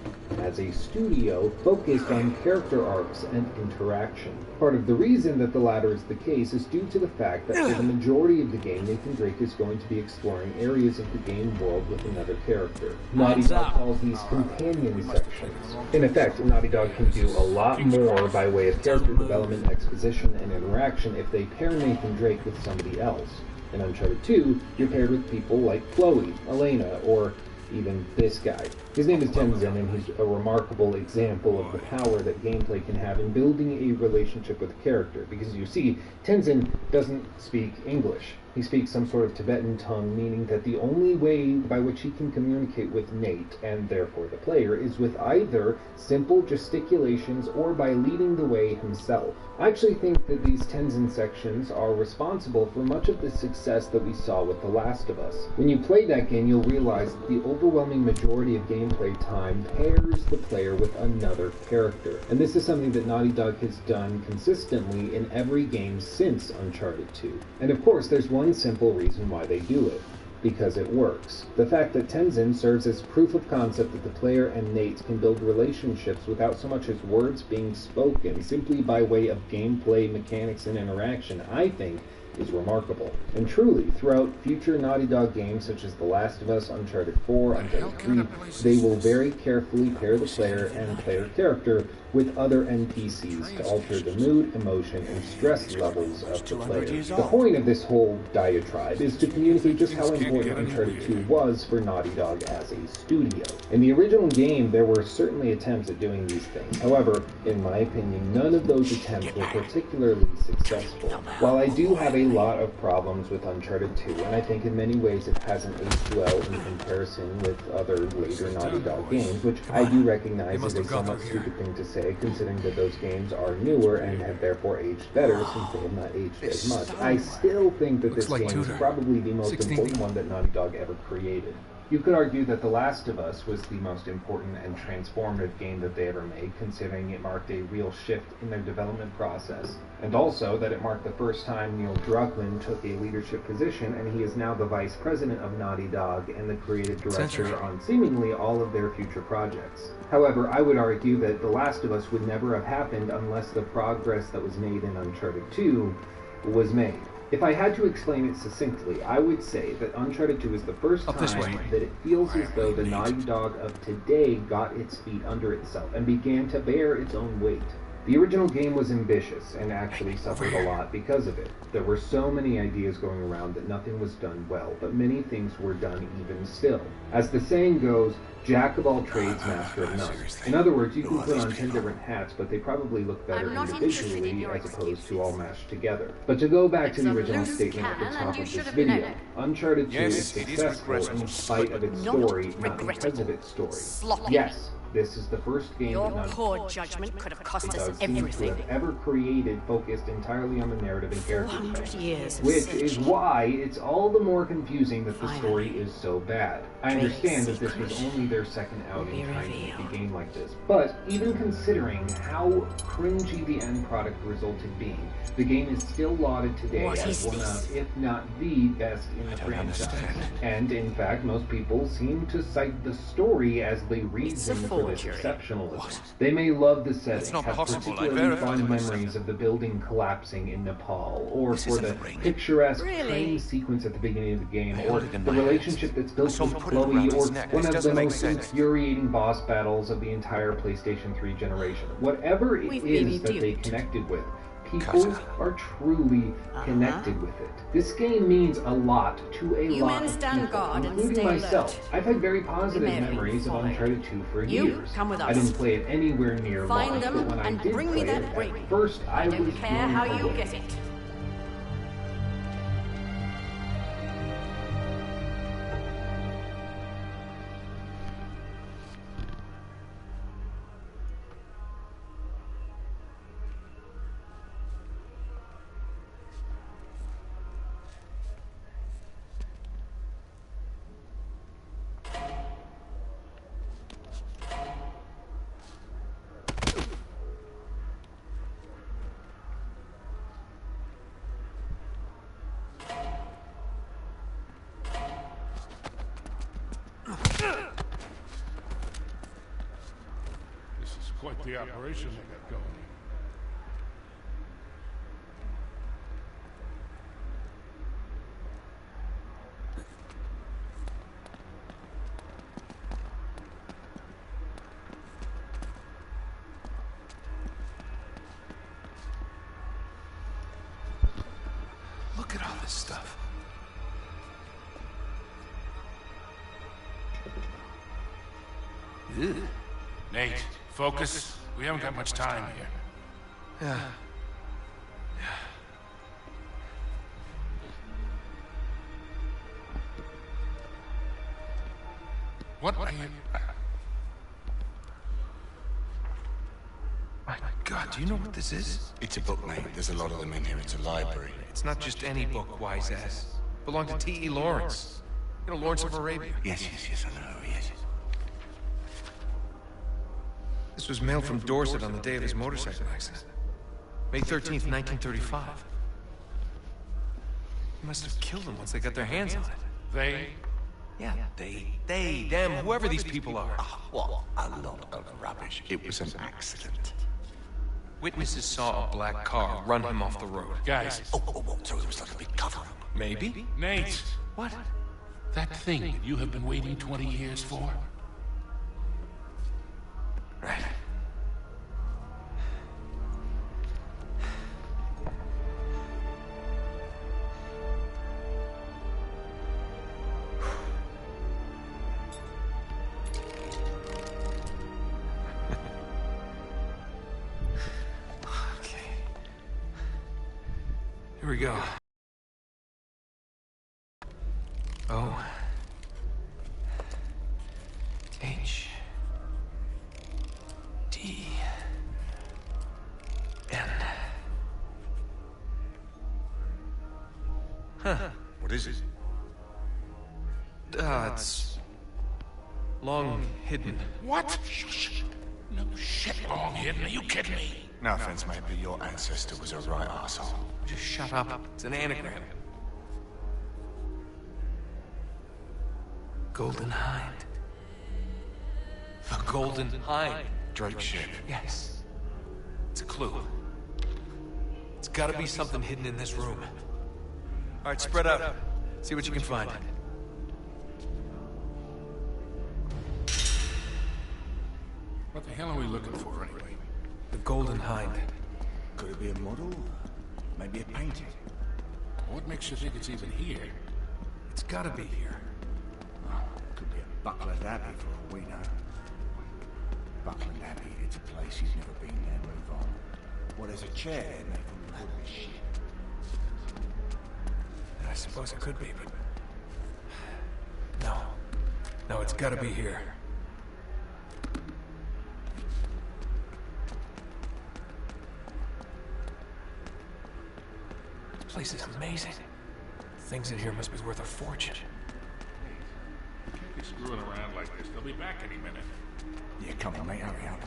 as a studio, focused on character arcs and interaction. Part of the reason that the latter is the case is due to the fact that for the majority of the game, Nathan Drake is going to be exploring areas of the game world with another character. Naughty Dog calls these companion sections. In effect, Naughty Dog can do a lot more by way of character development, exposition, and interaction if they pair Nathan Drake with somebody else. In Uncharted 2, you're paired with people like Chloe, Elena, or even this guy. His name is Tenzin, and he's a remarkable example of the power that gameplay can have in building a relationship with a character, because you see, Tenzin doesn't speak English. He speaks some sort of Tibetan tongue, meaning that the only way by which he can communicate with Nate, and therefore the player, is with either simple gesticulations or by leading the way himself. I actually think that these Tenzin sections are responsible for much of the success that we saw with The Last of Us. When you play that game, you'll realize that the overwhelming majority of gameplay time pairs the player with another character. And this is something that Naughty Dog has done consistently in every game since Uncharted 2. And of course, there's one simple reason why they do it. Because it works. The fact that Tenzin serves as proof of concept that the player and Nate can build relationships without so much as words being spoken, simply by way of gameplay, mechanics, and interaction, I think, is remarkable. And truly, throughout future Naughty Dog games such as The Last of Us, Uncharted 4, Uncharted 3, they will very carefully pair the player and player character with other NPCs to alter the mood, emotion, and stress levels of the player. The point of this whole diatribe is to communicate just how important Uncharted 2 was for Naughty Dog as a studio. In the original game, there were certainly attempts at doing these things. However, in my opinion, none of those attempts were particularly successful. While I do have a lot of problems with Uncharted 2, and I think in many ways it hasn't aged well in comparison with other later Naughty Dog games, which I do recognize is a somewhat stupid thing to say, considering that those games are newer and have therefore aged better since they have not aged as much. I still think that this game is probably the most important one that Naughty Dog ever created. You could argue that The Last of Us was the most important and transformative game that they ever made, considering it marked a real shift in their development process, and also that it marked the first time Neil Druckmann took a leadership position, and he is now the vice president of Naughty Dog and the creative director on seemingly all of their future projects. However, I would argue that The Last of Us would never have happened unless the progress that was made in Uncharted 2 was made. If I had to explain it succinctly, I would say that Uncharted 2 is the first time that it feels as though the Naughty Dog of today got its feet under itself and began to bear its own weight. The original game was ambitious and actually suffered a lot because of it. There were so many ideas going around that nothing was done well, but many things were done even still. As the saying goes, jack of all trades, master of none. In other words, you can put on 10 different hats, but they probably look better individually as opposed to all mashed together. But to go back to the original statement at the top of this video, Uncharted 2 is successful in spite of its story, not because of its story. Yes, this is the first game Your that poor judgment could have cost us everything. to have ever created focused entirely on the narrative and character 400 development, years of which is searching. why it's all the more confusing that the story is so bad. I understand that this was only their second outing trying to make a game like this, but even considering how cringy the end product resulted being, the game is still lauded today as one of, if not the best in the franchise. And in fact, most people seem to cite the story as the reason for this exceptionalism. They may love the setting, have particularly fond memories of the building collapsing in Nepal, or for the picturesque train sequence at the beginning of the game, or the relationship that's built with Chloe, or one of the most infuriating boss battles of the entire PlayStation 3 generation. Whatever it is that they connected with, people are truly connected with it. This game means a lot to a lot of people, including myself. I've had very positive memories of Uncharted 2 for years. I didn't play it anywhere near launch, but when I did play it, at first I was blown away. Quite the operation they got going. Look at all this stuff. Ew. Nate, focus. We haven't got much time here. Yeah. What are you... My God, do you know what this is? It's a book, mate. There's a lot of them in here. It's a library. It's not just any book, wise ass. Belonged to T.E. Lawrence. You know, Lawrence of Arabia. Yes, I know, yes. This was mailed from Dorset on the day of his motorcycle accident. May 13th, 1935. They must have killed him once they got their hands on it. They? Yeah, they, them, whoever these people are. What a lot of rubbish. It was an accident. Witnesses saw a black car run him off the road. Guys. So it was like a big cover-up. Maybe? Nate! What? That thing that you have been waiting 20 years for? Right. Okay. Here we go. O H D N. Huh. What is it? It's long hidden. What? No shit, long hidden. Are you kidding me? No offense, mate, but your ancestor was a right arsehole. Just shut up. It's an anagram. Golden Hind. The Golden Hind. Drake ship. Yes. It's a clue. It's gotta be something hidden in this room. All right, spread out. See what you can find. What the hell are we looking for, anyway? The Golden Hind. Could it be a model? Maybe a painting? What makes you think it's even here? It's gotta be here. Could be a Buckland Abbey for all we know. Buckland Abbey, it's a place you've never been there, move on. Well, there's a chair there made from wood and shit. I suppose it could be, but... No. No, it's gotta be here. This place is amazing. Things in here must be worth a fortune. Can't be screwing around like this. They'll be back any minute. Yeah, come on, mate, hurry up.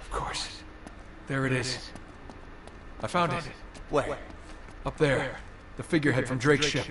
Of course. There it is. I found it. Where? Up there. The figurehead from Drake's ship.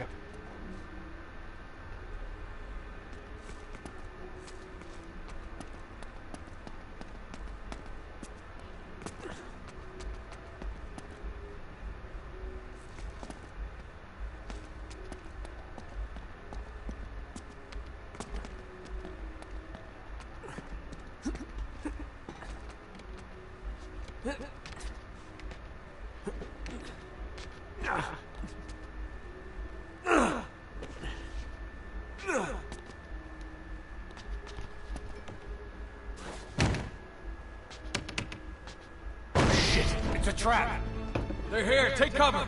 It's a trap! They're here! Take cover!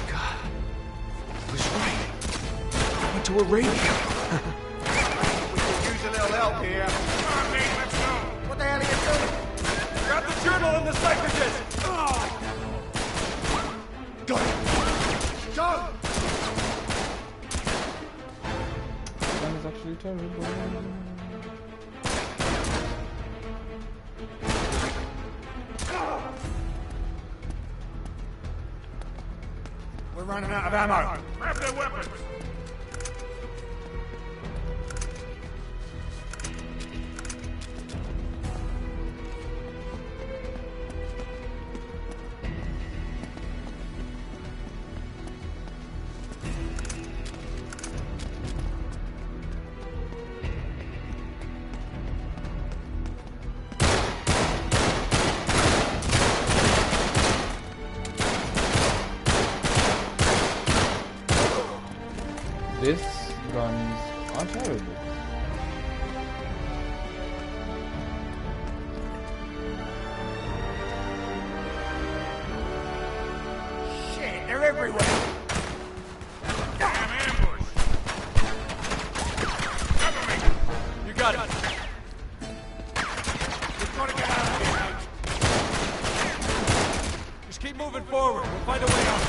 God, he was right. I went to a radio. We could use a little help here. Come on, Nate, let's go! What the hell are you doing? Grab the journal and the cipher disc! Go! Go! That is actually terrible. We're running out of ammo. Grab their weapons! This guns are terrible. Shit, they're everywhere. Damn ambush! Cover me! You got it. We've got to get out of here, mate. Just keep moving forward. We'll find a way out.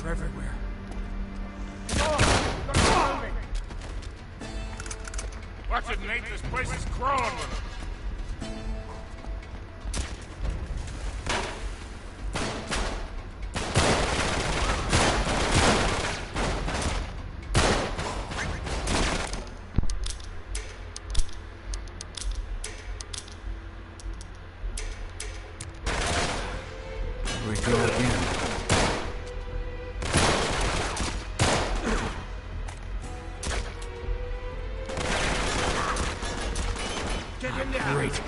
are everywhere. Watch it, Nate. This place is crawling with them. Here we go again. Get him down. Great.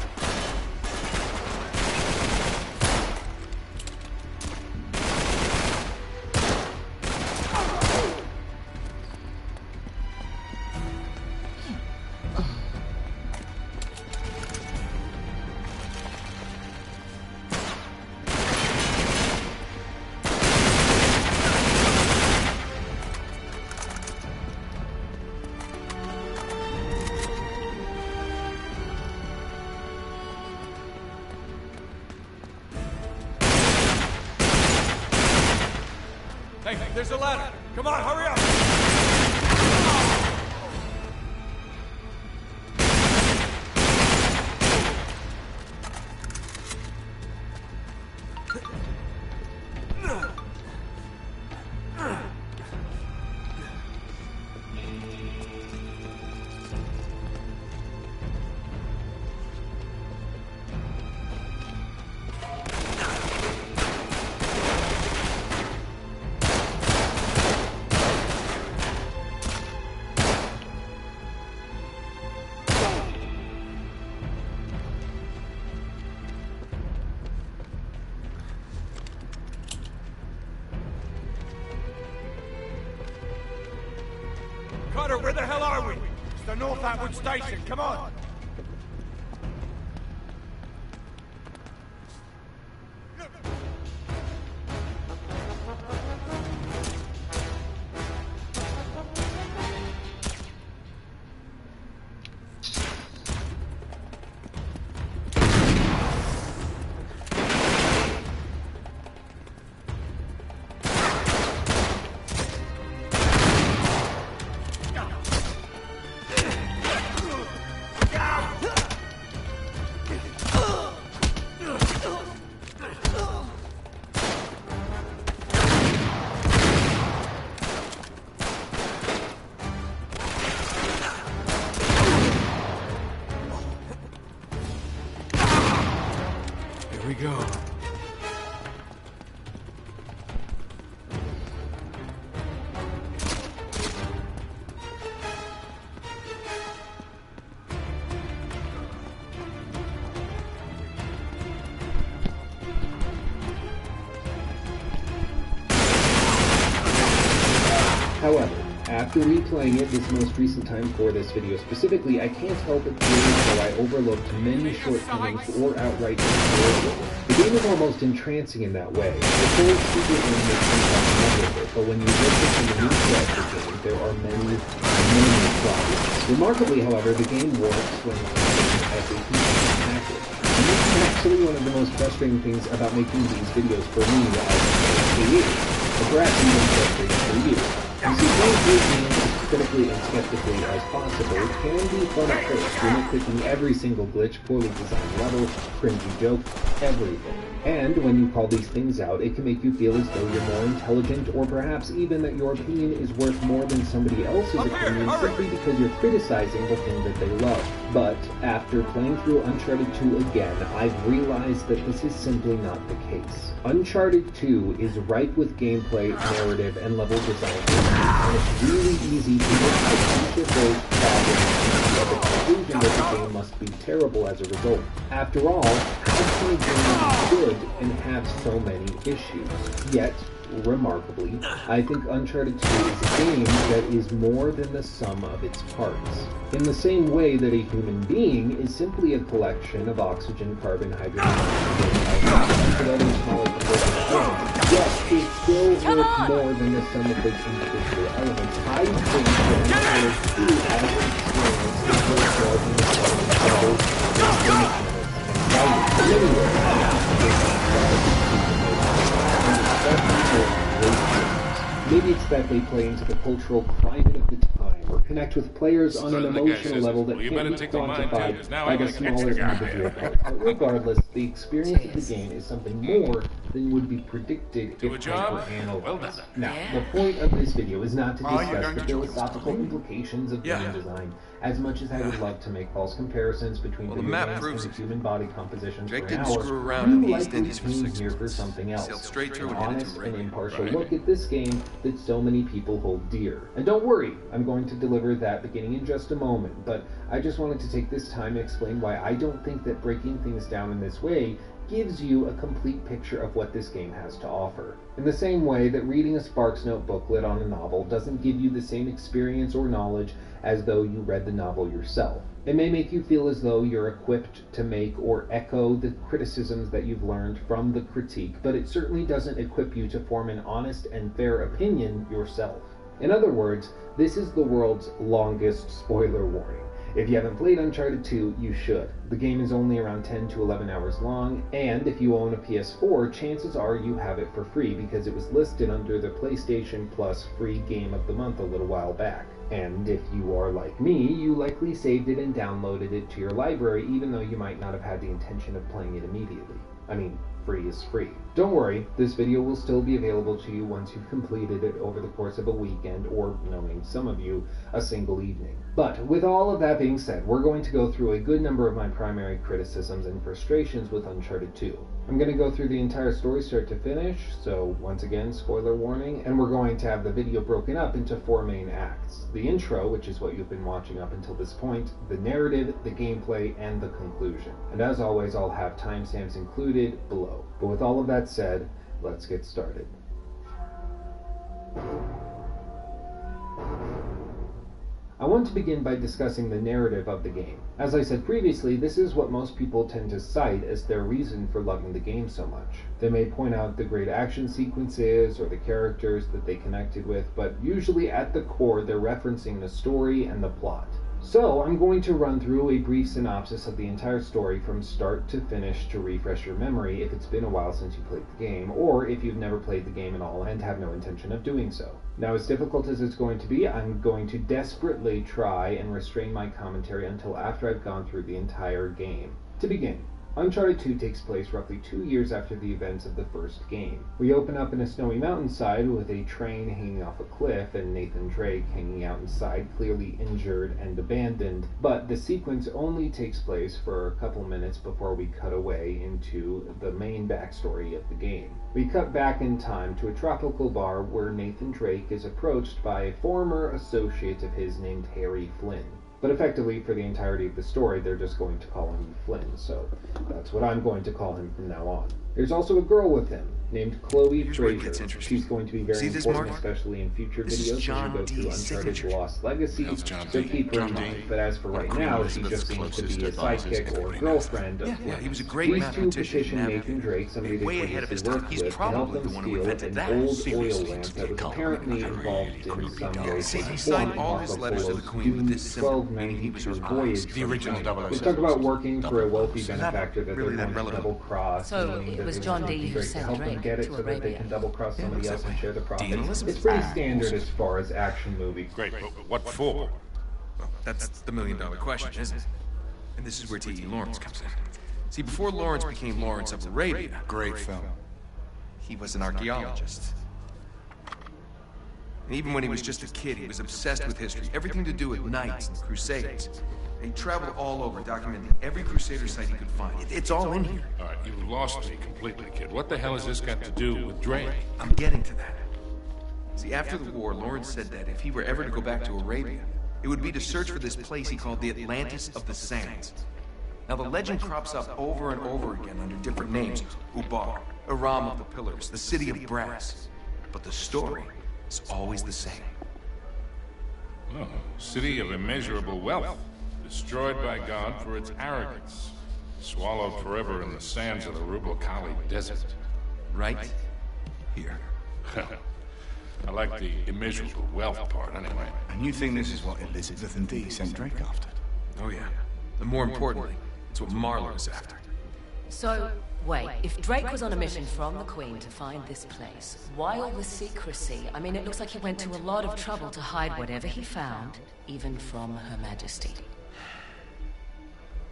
Hey, there's a ladder. Come on, hurry up. Carter, where the hell are we? It's the North Atwood Station. Come on. Here we go. However, after replaying it this most recent time for this video specifically, I can't help but feel as though I overlooked many shortcomings or outright enjoyable. The game is almost entrancing in that way. The full secret room makes things memorable, but when you look at some of the new threads of the game, there are many problems. Remarkably, however, the game works when as a huge package. And this is actually one of the most frustrating things about making these videos for me as a creator. Or perhaps even frustrating for you. You see, playing through games as critically and skeptically as possible can be fun at first. You're nitpicking every single glitch, poorly designed level, cringy joke, everything. And when you call these things out, it can make you feel as though you're more intelligent, or perhaps even that your opinion is worth more than somebody else's opinion simply because you're criticizing the thing that they love. But after playing through Uncharted 2 again, I've realized that this is simply not the case. Uncharted 2 is ripe with gameplay, narrative, and level design, and it's really easy to look at each of those problems and come to the conclusion that the game must be terrible as a result. After all, how can a game be good and have so many issues? Yet, remarkably, I think Uncharted 2 is a game that is more than the sum of its parts. In the same way that a human being is simply a collection of oxygen, carbon, hydrogen, and other smaller component elements, yet it's still worth more than the sum of its individual elements. I think that Uncharted 2 as an experience is worth more than the sum of its levels, and Maybe it's that they play into the cultural climate of the time, or connect with players on an emotional level that can't be quantified by the smaller individual parts. But regardless, the experience of the game is something more than would be predicted if hyper-analyzed. Now, the point of this video is not to discuss the philosophical implications of game design, as much as I would love to make false comparisons between video games and the human body compositions for an hour. You likely came here for something else, an honest and impartial look at this game that so many people hold dear. And don't worry, I'm going to deliver that beginning in just a moment, but I just wanted to take this time to explain why I don't think that breaking things down in this way gives you a complete picture of what this game has to offer. In the same way that reading a Sparks Note booklet on a novel doesn't give you the same experience or knowledge as though you read the novel yourself. It may make you feel as though you're equipped to make or echo the criticisms that you've learned from the critique, but it certainly doesn't equip you to form an honest and fair opinion yourself. In other words, this is the world's longest spoiler warning. If you haven't played Uncharted 2, you should. The game is only around 10 to 11 hours long, and if you own a PS4, chances are you have it for free because it was listed under the PlayStation Plus free game of the month a little while back. And if you are like me, you likely saved it and downloaded it to your library even though you might not have had the intention of playing it immediately. I mean, free is free. Don't worry, this video will still be available to you once you've completed it over the course of a weekend, or, knowing some of you, a single evening. But with all of that being said, we're going to go through a good number of my primary criticisms and frustrations with Uncharted 2. I'm going to go through the entire story start to finish, so once again, spoiler warning, and we're going to have the video broken up into 4 main acts. The intro, which is what you've been watching up until this point, the narrative, the gameplay, and the conclusion. And as always, I'll have timestamps included below. But with all of that said, let's get started. I want to begin by discussing the narrative of the game. As I said previously, this is what most people tend to cite as their reason for loving the game so much. They may point out the great action sequences or the characters that they connected with, but usually at the core they're referencing the story and the plot. So I'm going to run through a brief synopsis of the entire story from start to finish to refresh your memory if it's been a while since you played the game, or if you've never played the game at all and have no intention of doing so. Now, as difficult as it's going to be, I'm going to desperately try and restrain my commentary until after I've gone through the entire game. To begin, Uncharted 2 takes place roughly 2 years after the events of the first game. We open up in a snowy mountainside with a train hanging off a cliff and Nathan Drake hanging out inside, clearly injured and abandoned, but the sequence only takes place for a couple minutes before we cut away into the main backstory of the game. We cut back in time to a tropical bar where Nathan Drake is approached by a former associate of his named Harry Flynn. But effectively, for the entirety of the story, they're just going to call him Flynn, so that's what I'm going to call him from now on. There's also a girl with him, named Chloe Fraser. She's going to be very important, especially in future videos as you go through Uncharted Lost Legacy, so keep her in mind. But as for right now, she just seems to be a sidekick or girlfriend of Flynn. He was a great mathematician. These two petition Nathan Drake, somebody they previously worked with, to help them steal an old oil lamp that was apparently involved in some way He signed all his letters to the Queen with this symbol, meaning he was responsible. The original 007. We talk about working for a wealthy benefactor that they're going to double-cross. So it was John Dee who sent Drake get it to so that they Arabia. can double-cross somebody else and share the profits. It's pretty standard as far as action movies. Great, but what for? Well, that's the million-dollar question, isn't it? And this is where T.E. Lawrence comes in. See, before Lawrence became Lawrence of Arabia... Great film. He was an archaeologist. And even when he was just a kid, he was obsessed with history, everything to do with knights and crusades. He traveled all over, documenting every crusader site he could find. It's all in here. All right, you lost me completely, kid. What the hell has this got to do with Drake? I'm getting to that. See, after the war, Lawrence said that if he were ever to go back to Arabia, it would be to search for this place he called the Atlantis of the Sands. Now, the legend crops up over and over again under different names. Ubar, Aram of the Pillars, the City of Brass. But the story is always the same. Oh, city of immeasurable wealth. Destroyed by God for its arrogance. Swallowed forever in the sands of the Rubel Khali Desert. Right here. I like the immeasurable wealth part, anyway. And you think this is what Elizabeth and Dee sent Drake after? Oh, yeah. And more importantly, it's what Marlowe is after. So, wait, if Drake was on a mission from the Queen to find this place, why all the secrecy? I mean, it looks like he went to a lot of trouble to hide whatever he found, even from Her Majesty.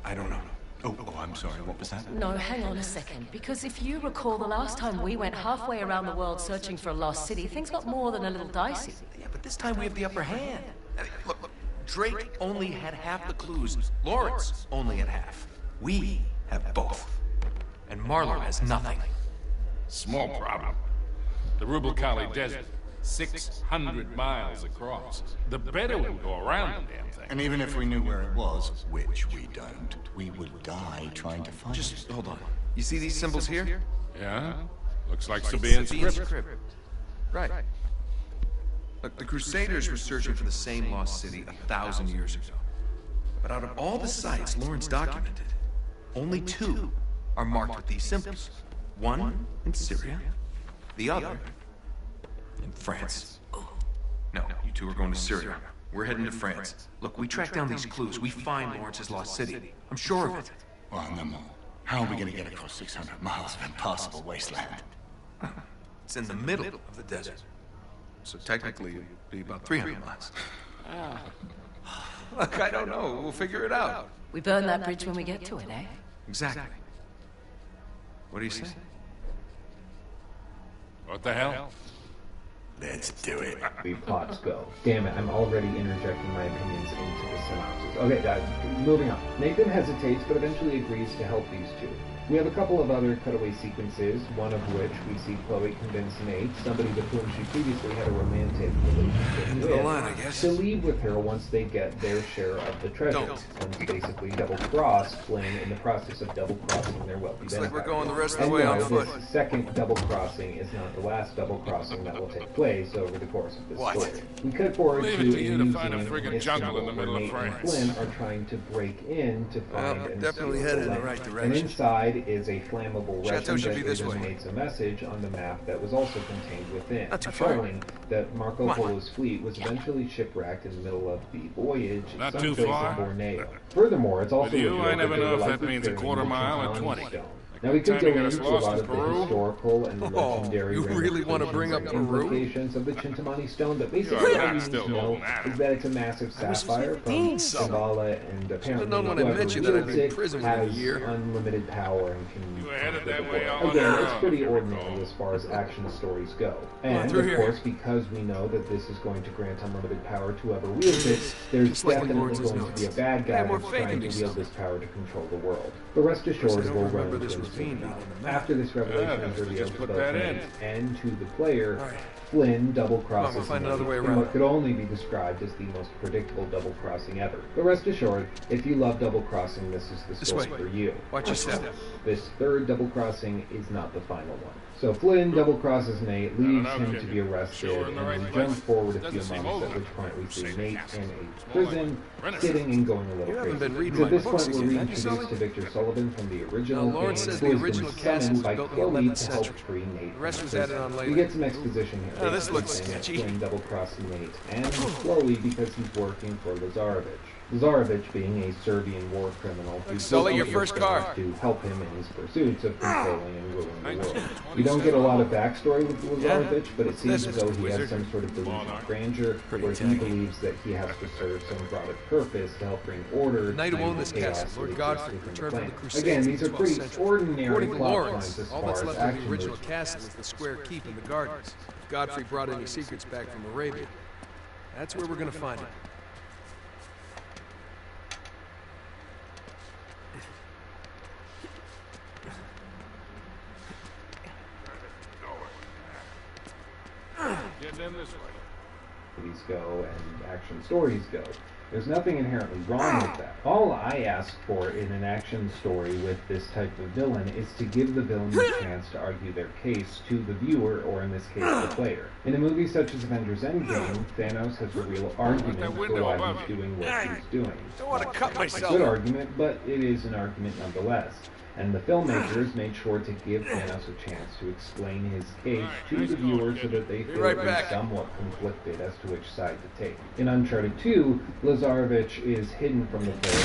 I don't know. Oh, I'm sorry, what was that? No, hang on a second, because if you recall, the last time we went halfway around the world searching for a lost city, things got more than a little dicey. Yeah, but this time we have the upper hand. I mean, look, Drake only had half the clues. Lawrence only had half. We have both. And Marlowe has nothing. Small problem. The Rubel Kali Desert, 600 miles across. The Bedouin go around the damn thing. And even if we knew where it was, which we don't, we would die trying to find it. Just hold on. You see these symbols here? Yeah? Looks like Sabine's script. Right. Look, the Crusaders were searching for the same lost city 1,000 years ago. But out of all the sites Lawrence documented, only 2 are marked with these symbols. One in Syria, the other in France. No, you 2 are going to Syria. We're heading to France. Look, we track down these clues. We find Lawrence's lost city. I'm sure of it. Well, no more. How are we going to get across 600 miles of impassable wasteland? It's in the middle of the desert. So technically, it'd be about 300 miles. Look, I don't know. We'll figure it out. We burn that bridge when we get to it, eh? Exactly. What do you say? What the hell? Let's do it. The plots go. Damn it, I'm already interjecting my opinions into the synopsis. Okay, moving on. Nathan hesitates, but eventually agrees to help these 2. We have a couple of other cutaway sequences, one of which we see Chloe convince Nate, somebody with whom she previously had a romantic relationship with, to leave with her once they get their share of the treasure, and basically double-cross Flynn in the process of double-crossing their wealthy benefactor. Looks like we're going the rest of the way on foot. This second double-crossing is not the last double-crossing that will take place over the course of this story. We cut forward to a museum in Istanbul where Nate and Flynn are trying to break in to find and definitely steal headed the in the right land. direction. And inside is a flammable Chateau resin should that be this way. illuminates a message on the map that was also contained within, Not too far. showing that Marco Polo's fleet was eventually shipwrecked in the middle of the voyage Not some too place far. in Borneo. Furthermore, it's also With you, revealed I never that they know were if that likely means a carrying quarter the mile or Chintamani 20. stone. Now we could Time go to get us into a lost lot in of the Peru? historical and legendary you really want to bring up Peru? implications of the Chintamani stone, but basically You're all not you need still to know holding that. is that it's a massive sapphire from 15 something. Shambhala, and apparently known when I whoever met you that I'd be in wields it prison within a has year. unlimited power and can You were headed conquer that the way world. all Again, on it's your pretty own. ordinary as far as action stories go. And through of here. course, because we know that this is going to grant unlimited power to whoever wields it, there's Just like definitely Lawrence's going to be a notes. bad I guy have more who's faith trying in to me wield some. this power to control the world. But rest assured, don't we'll remember run this into was this being movie. on the map. After this revelation Yeah, is just revealed to put both that Nate in. and to the player, All right. Flynn Come on, double-crosses we'll find Nate another way in around. what could only be described as the most predictable double-crossing ever. But rest assured, if you love double-crossing, this is the This story way. for you. Watch your step. This third double-crossing is not the final one. So Flynn double-crosses Nate, leaves know, him kid. to be arrested, Sure, in the and right we place. jump forward a few Doesn't seem months, old at which point we see Same Nate castle. in a More prison, like sitting and going a little You haven't crazy. been reading So my at this books point, we're again, have you, reintroduced Sully? to Victor Sullivan from the original Now, Lawrence game, says who the has been original castle summoned was by built in the Chloe 11th to help century. free Nate. The rest from was added prison. on later. We get some exposition here. Oh, this basically looks saying that sketchy. Flynn double-crossing Nate and Chloe because he's working for Lazarevic. Lazarevic being a Serbian war criminal who Sully, your built first the car. to help him in his pursuits of controlling and ruling the world. We don't get a lot of backstory with Lazarevic, but it seems as though he has some sort of delusion of grandeur where he believes that he has to serve some broader purpose to help bring order The knight who to owned this chaos castle, Lord that Godfrey, exists within returned from the planet. Crusades Again, in these the are pretty 12th century. ordinary According to plot Lawrence, points as all far that's as left of the action original goes. castle is the square keep in the gardens. If Godfrey brought any secrets back from Arabia, that's where we're gonna find him. Getting in this way. Movies go and action stories go. There's nothing inherently wrong with that. All I ask for in an action story with this type of villain is to give the villain the chance to argue their case to the viewer, or in this case, the player. In a movie such as Avengers Endgame, Thanos has a real argument for why he's doing what he's doing. Don't want to cut A myself. good argument, but it is an argument nonetheless. and the filmmakers made sure to give Thanos a chance to explain his case to the viewer so that they feel somewhat conflicted as to which side to take. In Uncharted 2, Lazarevich is hidden from the player.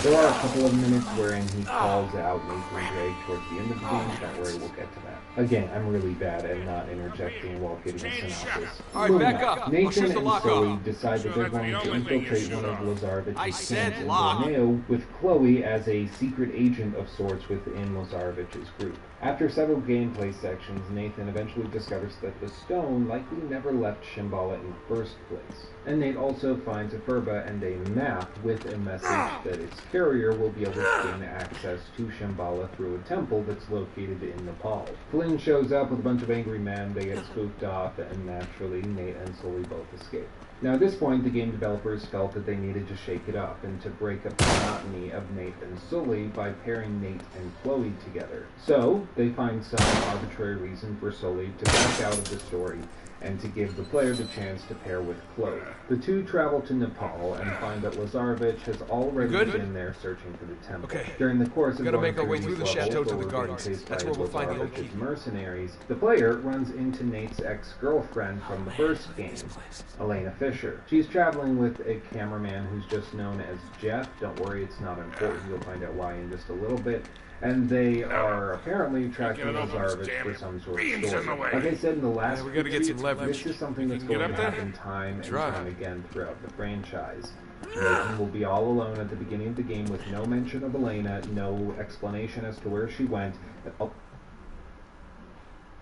There are a couple of minutes wherein he calls out Nathan Drake towards the end of the game. Don't worry, we'll get to that. Again, I'm really bad at not interjecting while getting a synopsis. Alright, back up. Nathan and lock Sully off. decide that they're going to infiltrate one of Lazarevich's camps in lock. Borneo, with Chloe as a secret agent of sorts within Lazarevich's group. After several gameplay sections, Nathan eventually discovers that the stone likely never left Shambhala in the first place. And Nate also finds a furba and a map with a message that its carrier will be able to gain access to Shambhala through a temple that's located in Nepal. Flynn shows up with a bunch of angry men, they get spooked off, and naturally Nate and Sully both escape. Now at this point, the game developers felt that they needed to shake it up and to break up the monotony of Nate and Sully by pairing Nate and Chloe together. So, they find some arbitrary reason for Sully to back out of the story and to give the player the chance to pair with Chloe. The two travel to Nepal and find that Lazarevich has already been there searching for the temple. During the course of going make our way through through the these chateau levels, to the where gardens. we're being chased That's by where we'll find the old Lazarevich's key. mercenaries, the player runs into Nate's ex-girlfriend from the first game, Elena Fisher. She's traveling with a cameraman who's just known as Jeff. Don't worry, it's not important. You'll find out why in just a little bit. And they are apparently tracking Lazarevich for some sort of story. Like I said in the last we gotta get some leverage. this is something that's going to happen time and time again throughout the franchise. Nathan will be all alone at the beginning of the game with no mention of Elena, no explanation as to where she went,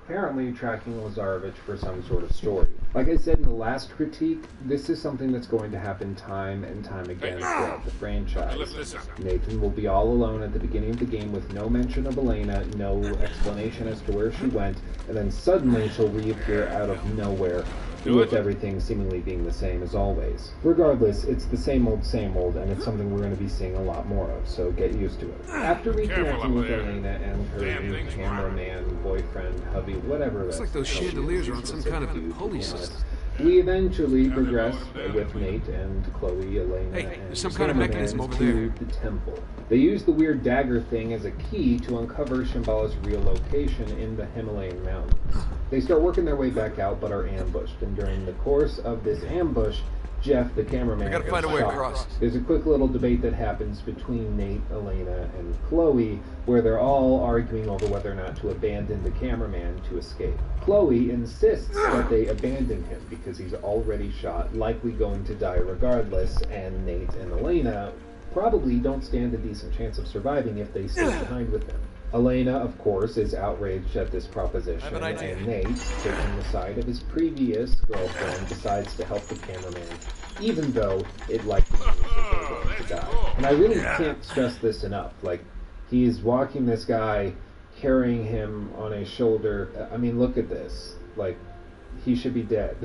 apparently tracking Lazarevich for some sort of story. Like I said in the last critique, this is something that's going to happen time and time again throughout the franchise. Nathan will be all alone at the beginning of the game with no mention of Elena, no explanation as to where she went, and then suddenly she'll reappear out of nowhere, with everything seemingly being the same as always. Regardless, it's the same old, and it's something we're going to be seeing a lot more of, so get used to it. After reconnecting with Elena and her new cameraman, boyfriend, hubby, whatever Looks like those chandeliers are on some kind of pulley system. we eventually progress with Nate and Chloe, Elena, and there's some kind of mechanism over there. the temple. They use the weird dagger thing as a key to uncover Shambhala's real location in the Himalayan mountains. They start working their way back out, but are ambushed, and during the course of this ambush, Jeff, the cameraman, gotta find a way across. There's a quick little debate that happens between Nate, Elena, and Chloe, where they're all arguing over whether or not to abandon the cameraman to escape. Chloe insists that they abandon him because he's already shot, likely going to die regardless, and Nate and Elena probably don't stand a decent chance of surviving if they stay behind with him. Elena, of course, is outraged at this proposition, and Nate, taking the side of his previous girlfriend, decides to help the cameraman, even though it likely means that they're going to die. And I really can't stress this enough. Like, he's walking this guy, carrying him on his shoulder. I mean, look at this. Like, he should be dead.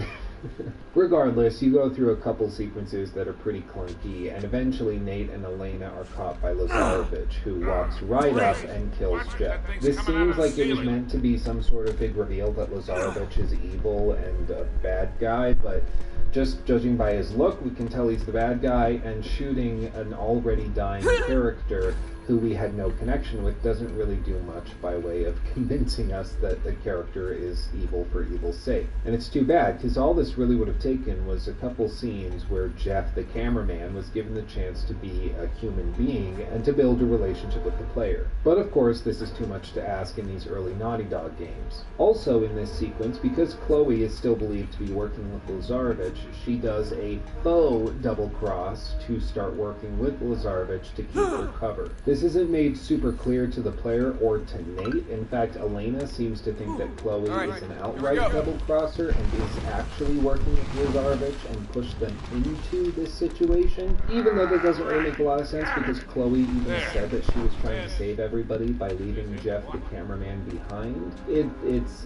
Regardless, you go through a couple sequences that are pretty clunky, and eventually Nate and Elena are caught by Lazarevich, who walks right up and kills Jeff. This seems like it was meant to be some sort of big reveal that Lazarevich is evil and a bad guy, but just judging by his look, we can tell he's the bad guy, and shooting an already dying character who we had no connection with doesn't really do much by way of convincing us that the character is evil for evil's sake. And it's too bad, because all this really would have taken was a couple scenes where Jeff, the cameraman, was given the chance to be a human being and to build a relationship with the player. But of course, this is too much to ask in these early Naughty Dog games. Also in this sequence, because Chloe is still believed to be working with Lazarevich, she does a faux double cross to start working with Lazarevich to keep her cover. This isn't made super clear to the player or to Nate. In fact, Elena seems to think that Chloe is an outright double crosser and is actually working with Lazarevich and pushed them into this situation, even though that doesn't really make a lot of sense because Chloe even said that she was trying to save everybody by leaving Jeff, the cameraman, behind. It's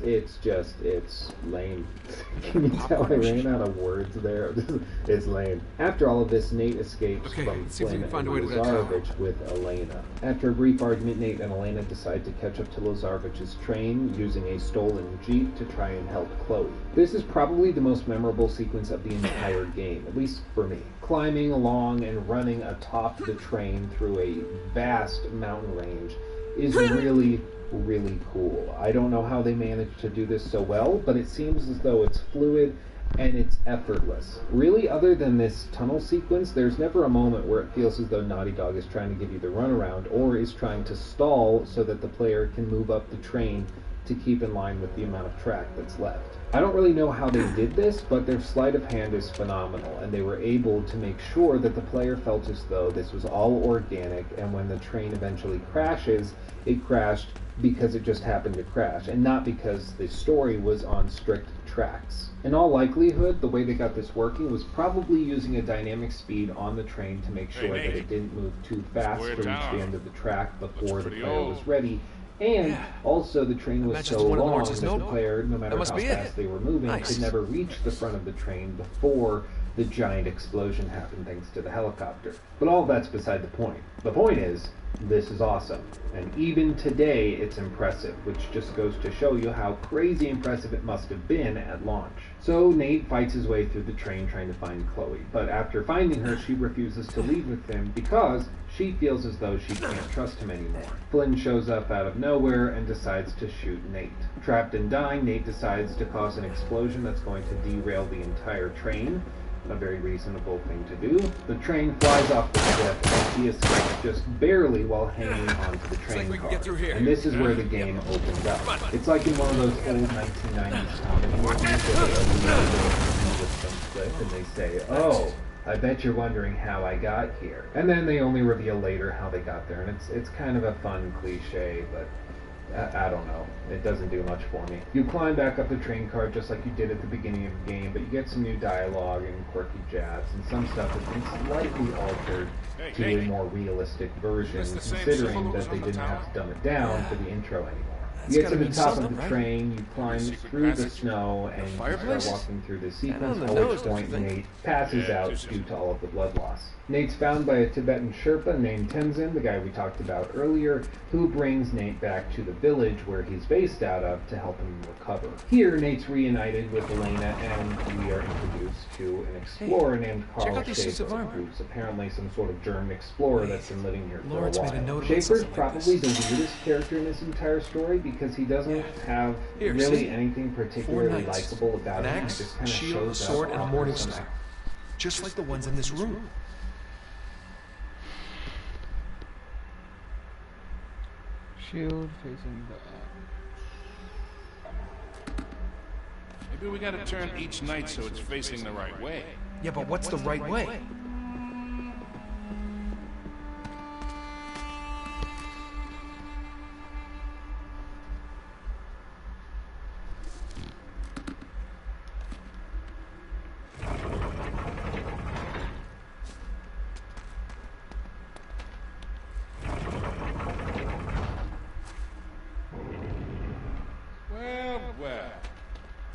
lame. Can you tell I ran out of words there? It's lame. After all of this, Nate escapes from Flynn and Lazarevich with Elena. After a brief argument, Nate and Elena decide to catch up to Lazarevich's train using a stolen Jeep to try and help Chloe. This is probably the most most memorable sequence of the entire game, at least for me. Climbing along and running atop the train through a vast mountain range is really, really cool. I don't know how they managed to do this so well, but it seems as though it's fluid and it's effortless. Really, other than this tunnel sequence, there's never a moment where it feels as though Naughty Dog is trying to give you the runaround or is trying to stall so that the player can move up the train to keep in line with the amount of track that's left. I don't really know how they did this, but their sleight of hand is phenomenal, and they were able to make sure that the player felt as though this was all organic, and when the train eventually crashes, it crashed because it just happened to crash, and not because the story was on strict tracks. In all likelihood, the way they got this working was probably using a dynamic speed on the train to make sure that it didn't move too fast to reach the end of the track before the player was ready. And also the train was so long that the player, no matter how fast they were moving, could never reach the front of the train before the giant explosion happened thanks to the helicopter. But all that's beside the point. The point is, this is awesome. And even today, it's impressive, which just goes to show you how crazy impressive it must have been at launch. So Nate fights his way through the train trying to find Chloe, but after finding her, she refuses to leave with him because she feels as though she can't trust him anymore. Flynn shows up out of nowhere and decides to shoot Nate. Trapped and dying, Nate decides to cause an explosion that's going to derail the entire train. A very reasonable thing to do. The train flies off the cliff and he escapes just barely while hanging onto the train car. And this is where the game opens up. It's like in one of those old 1990s comedy movies where they open with some cliff and they say, "Oh, I bet you're wondering how I got here." And then they only reveal later how they got there. And it's kind of a fun cliche, but I don't know. It doesn't do much for me. You climb back up the train car just like you did at the beginning of the game, but you get some new dialogue and quirky jabs, and some stuff has been slightly altered to a more realistic version, considering that they didn't have to dumb it down for the intro anymore. You get to the top of the train, you climb through the snow, and you start walking through the sequence, at which point Nate passes out due to all of the blood loss. Nate's found by a Tibetan Sherpa named Tenzin, the guy we talked about earlier, who brings Nate back to the village where he's based out of to help him recover. Here, Nate's reunited with Elena, and we are introduced to an explorer named Carl Schaefer, who's apparently some sort of German explorer that's been living here for a while. Schaefer's probably the weirdest character in this entire story because he doesn't have really anything particularly likable about him. He just kind of shows up sword, and a morning star, just like the ones in this room. Shield facing the... Maybe we gotta turn each night so it's facing the right way. Yeah, but what's the right way? Well,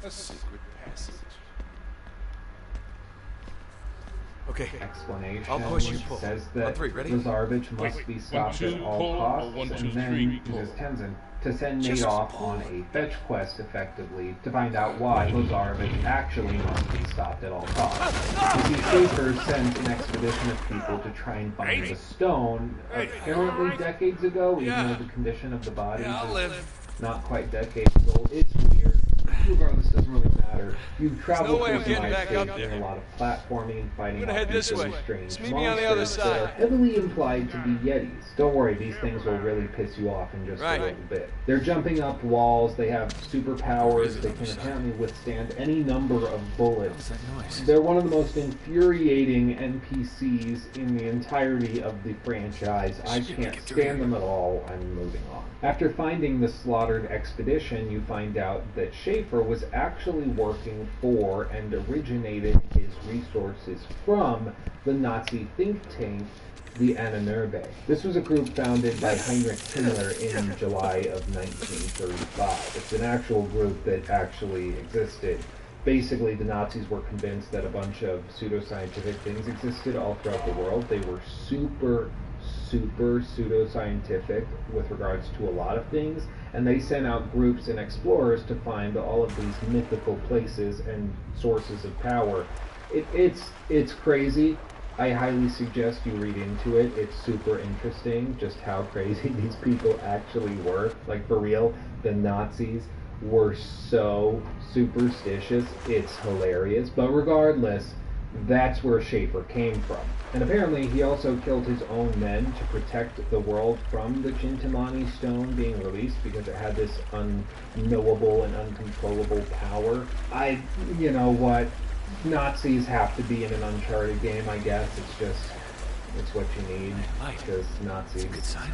a secret passage. Okay. Explanation I'll push you, pull. says that ready? Lazarevich must be stopped at all costs, and then uses Tenzin to send Nate off on a fetch quest, effectively, to find out why Lazarevich actually must be stopped at all costs. You see, Schaefer sent an expedition of people to try and find the stone, apparently decades ago, even though the condition of the bodies is not quite decades old. It's weird. Regardless, it doesn't really matter. You travel through some ice caves, doing a lot of platforming, fighting off these really strange monsters that are heavily implied to be Yetis. Don't worry, these things will really piss you off in just a little bit. They're jumping up walls, they have superpowers, they can apparently withstand any number of bullets. They're one of the most infuriating NPCs in the entirety of the franchise. I can't stand them at all. I'm moving on. After finding the slaughtered expedition, you find out that Schaefer was actually working for and originated his resources from the Nazi think tank, the Ahnenerbe. This was a group founded by Heinrich Himmler in July of 1935. It's an actual group that actually existed. Basically, the Nazis were convinced that a bunch of pseudoscientific things existed all throughout the world. They were super super pseudoscientific with regards to a lot of things, and they sent out groups and explorers to find all of these mythical places and sources of power. It's crazy. I highly suggest you read into it. It's super interesting just how crazy these people actually were. Like, for real, the Nazis were so superstitious. It's hilarious. But regardless, that's where Schaefer came from. And apparently he also killed his own men to protect the world from the Chintamani stone being released because it had this unknowable and uncontrollable power. You know what? Nazis have to be in an Uncharted game, I guess. It's what you need. Because Nazis. Good sign.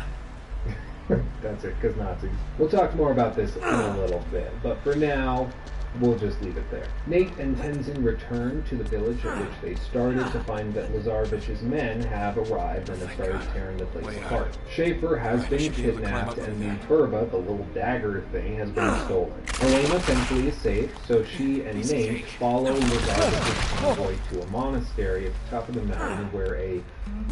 That's it, because Nazis. We'll talk more about this in a little bit, but for now, we'll just leave it there. Nate and Tenzin return to the village at which they started to find that Lazarevich's men have arrived and have started tearing the place apart. Schaefer has been kidnapped, and the Burba, the little dagger thing, has been stolen. Elena thankfully is safe, so she and Nate follow Lazarevich's convoy to a monastery at the top of the mountain where a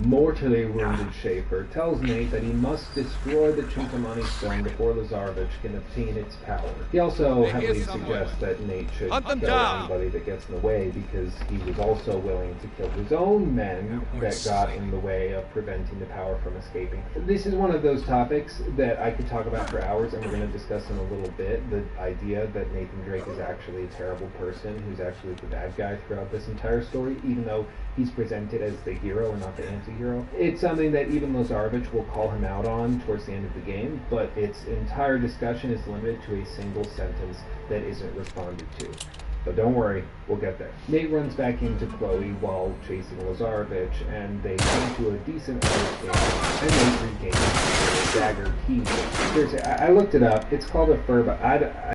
mortally wounded Schaefer tells Nate that he must destroy the Chintamani stone before Lazarevich can obtain its power. He also heavily suggests that Nate should kill anybody that gets in the way because he was also willing to kill his own men that got in the way of preventing the power from escaping. This is one of those topics that I could talk about for hours, and we're going to discuss in a little bit. The idea that Nathan Drake is actually a terrible person who's actually the bad guy throughout this entire story, even though he's presented as the hero and not the anti-hero. It's something that even Lazarevich will call him out on towards the end of the game, but its entire discussion is limited to a single sentence that isn't responded to. But don't worry, we'll get there. Nate runs back into Chloe while chasing Lazarevich, and they come to a decent understanding, and Nate regains the dagger key. Seriously, I looked it up. It's called a fur, but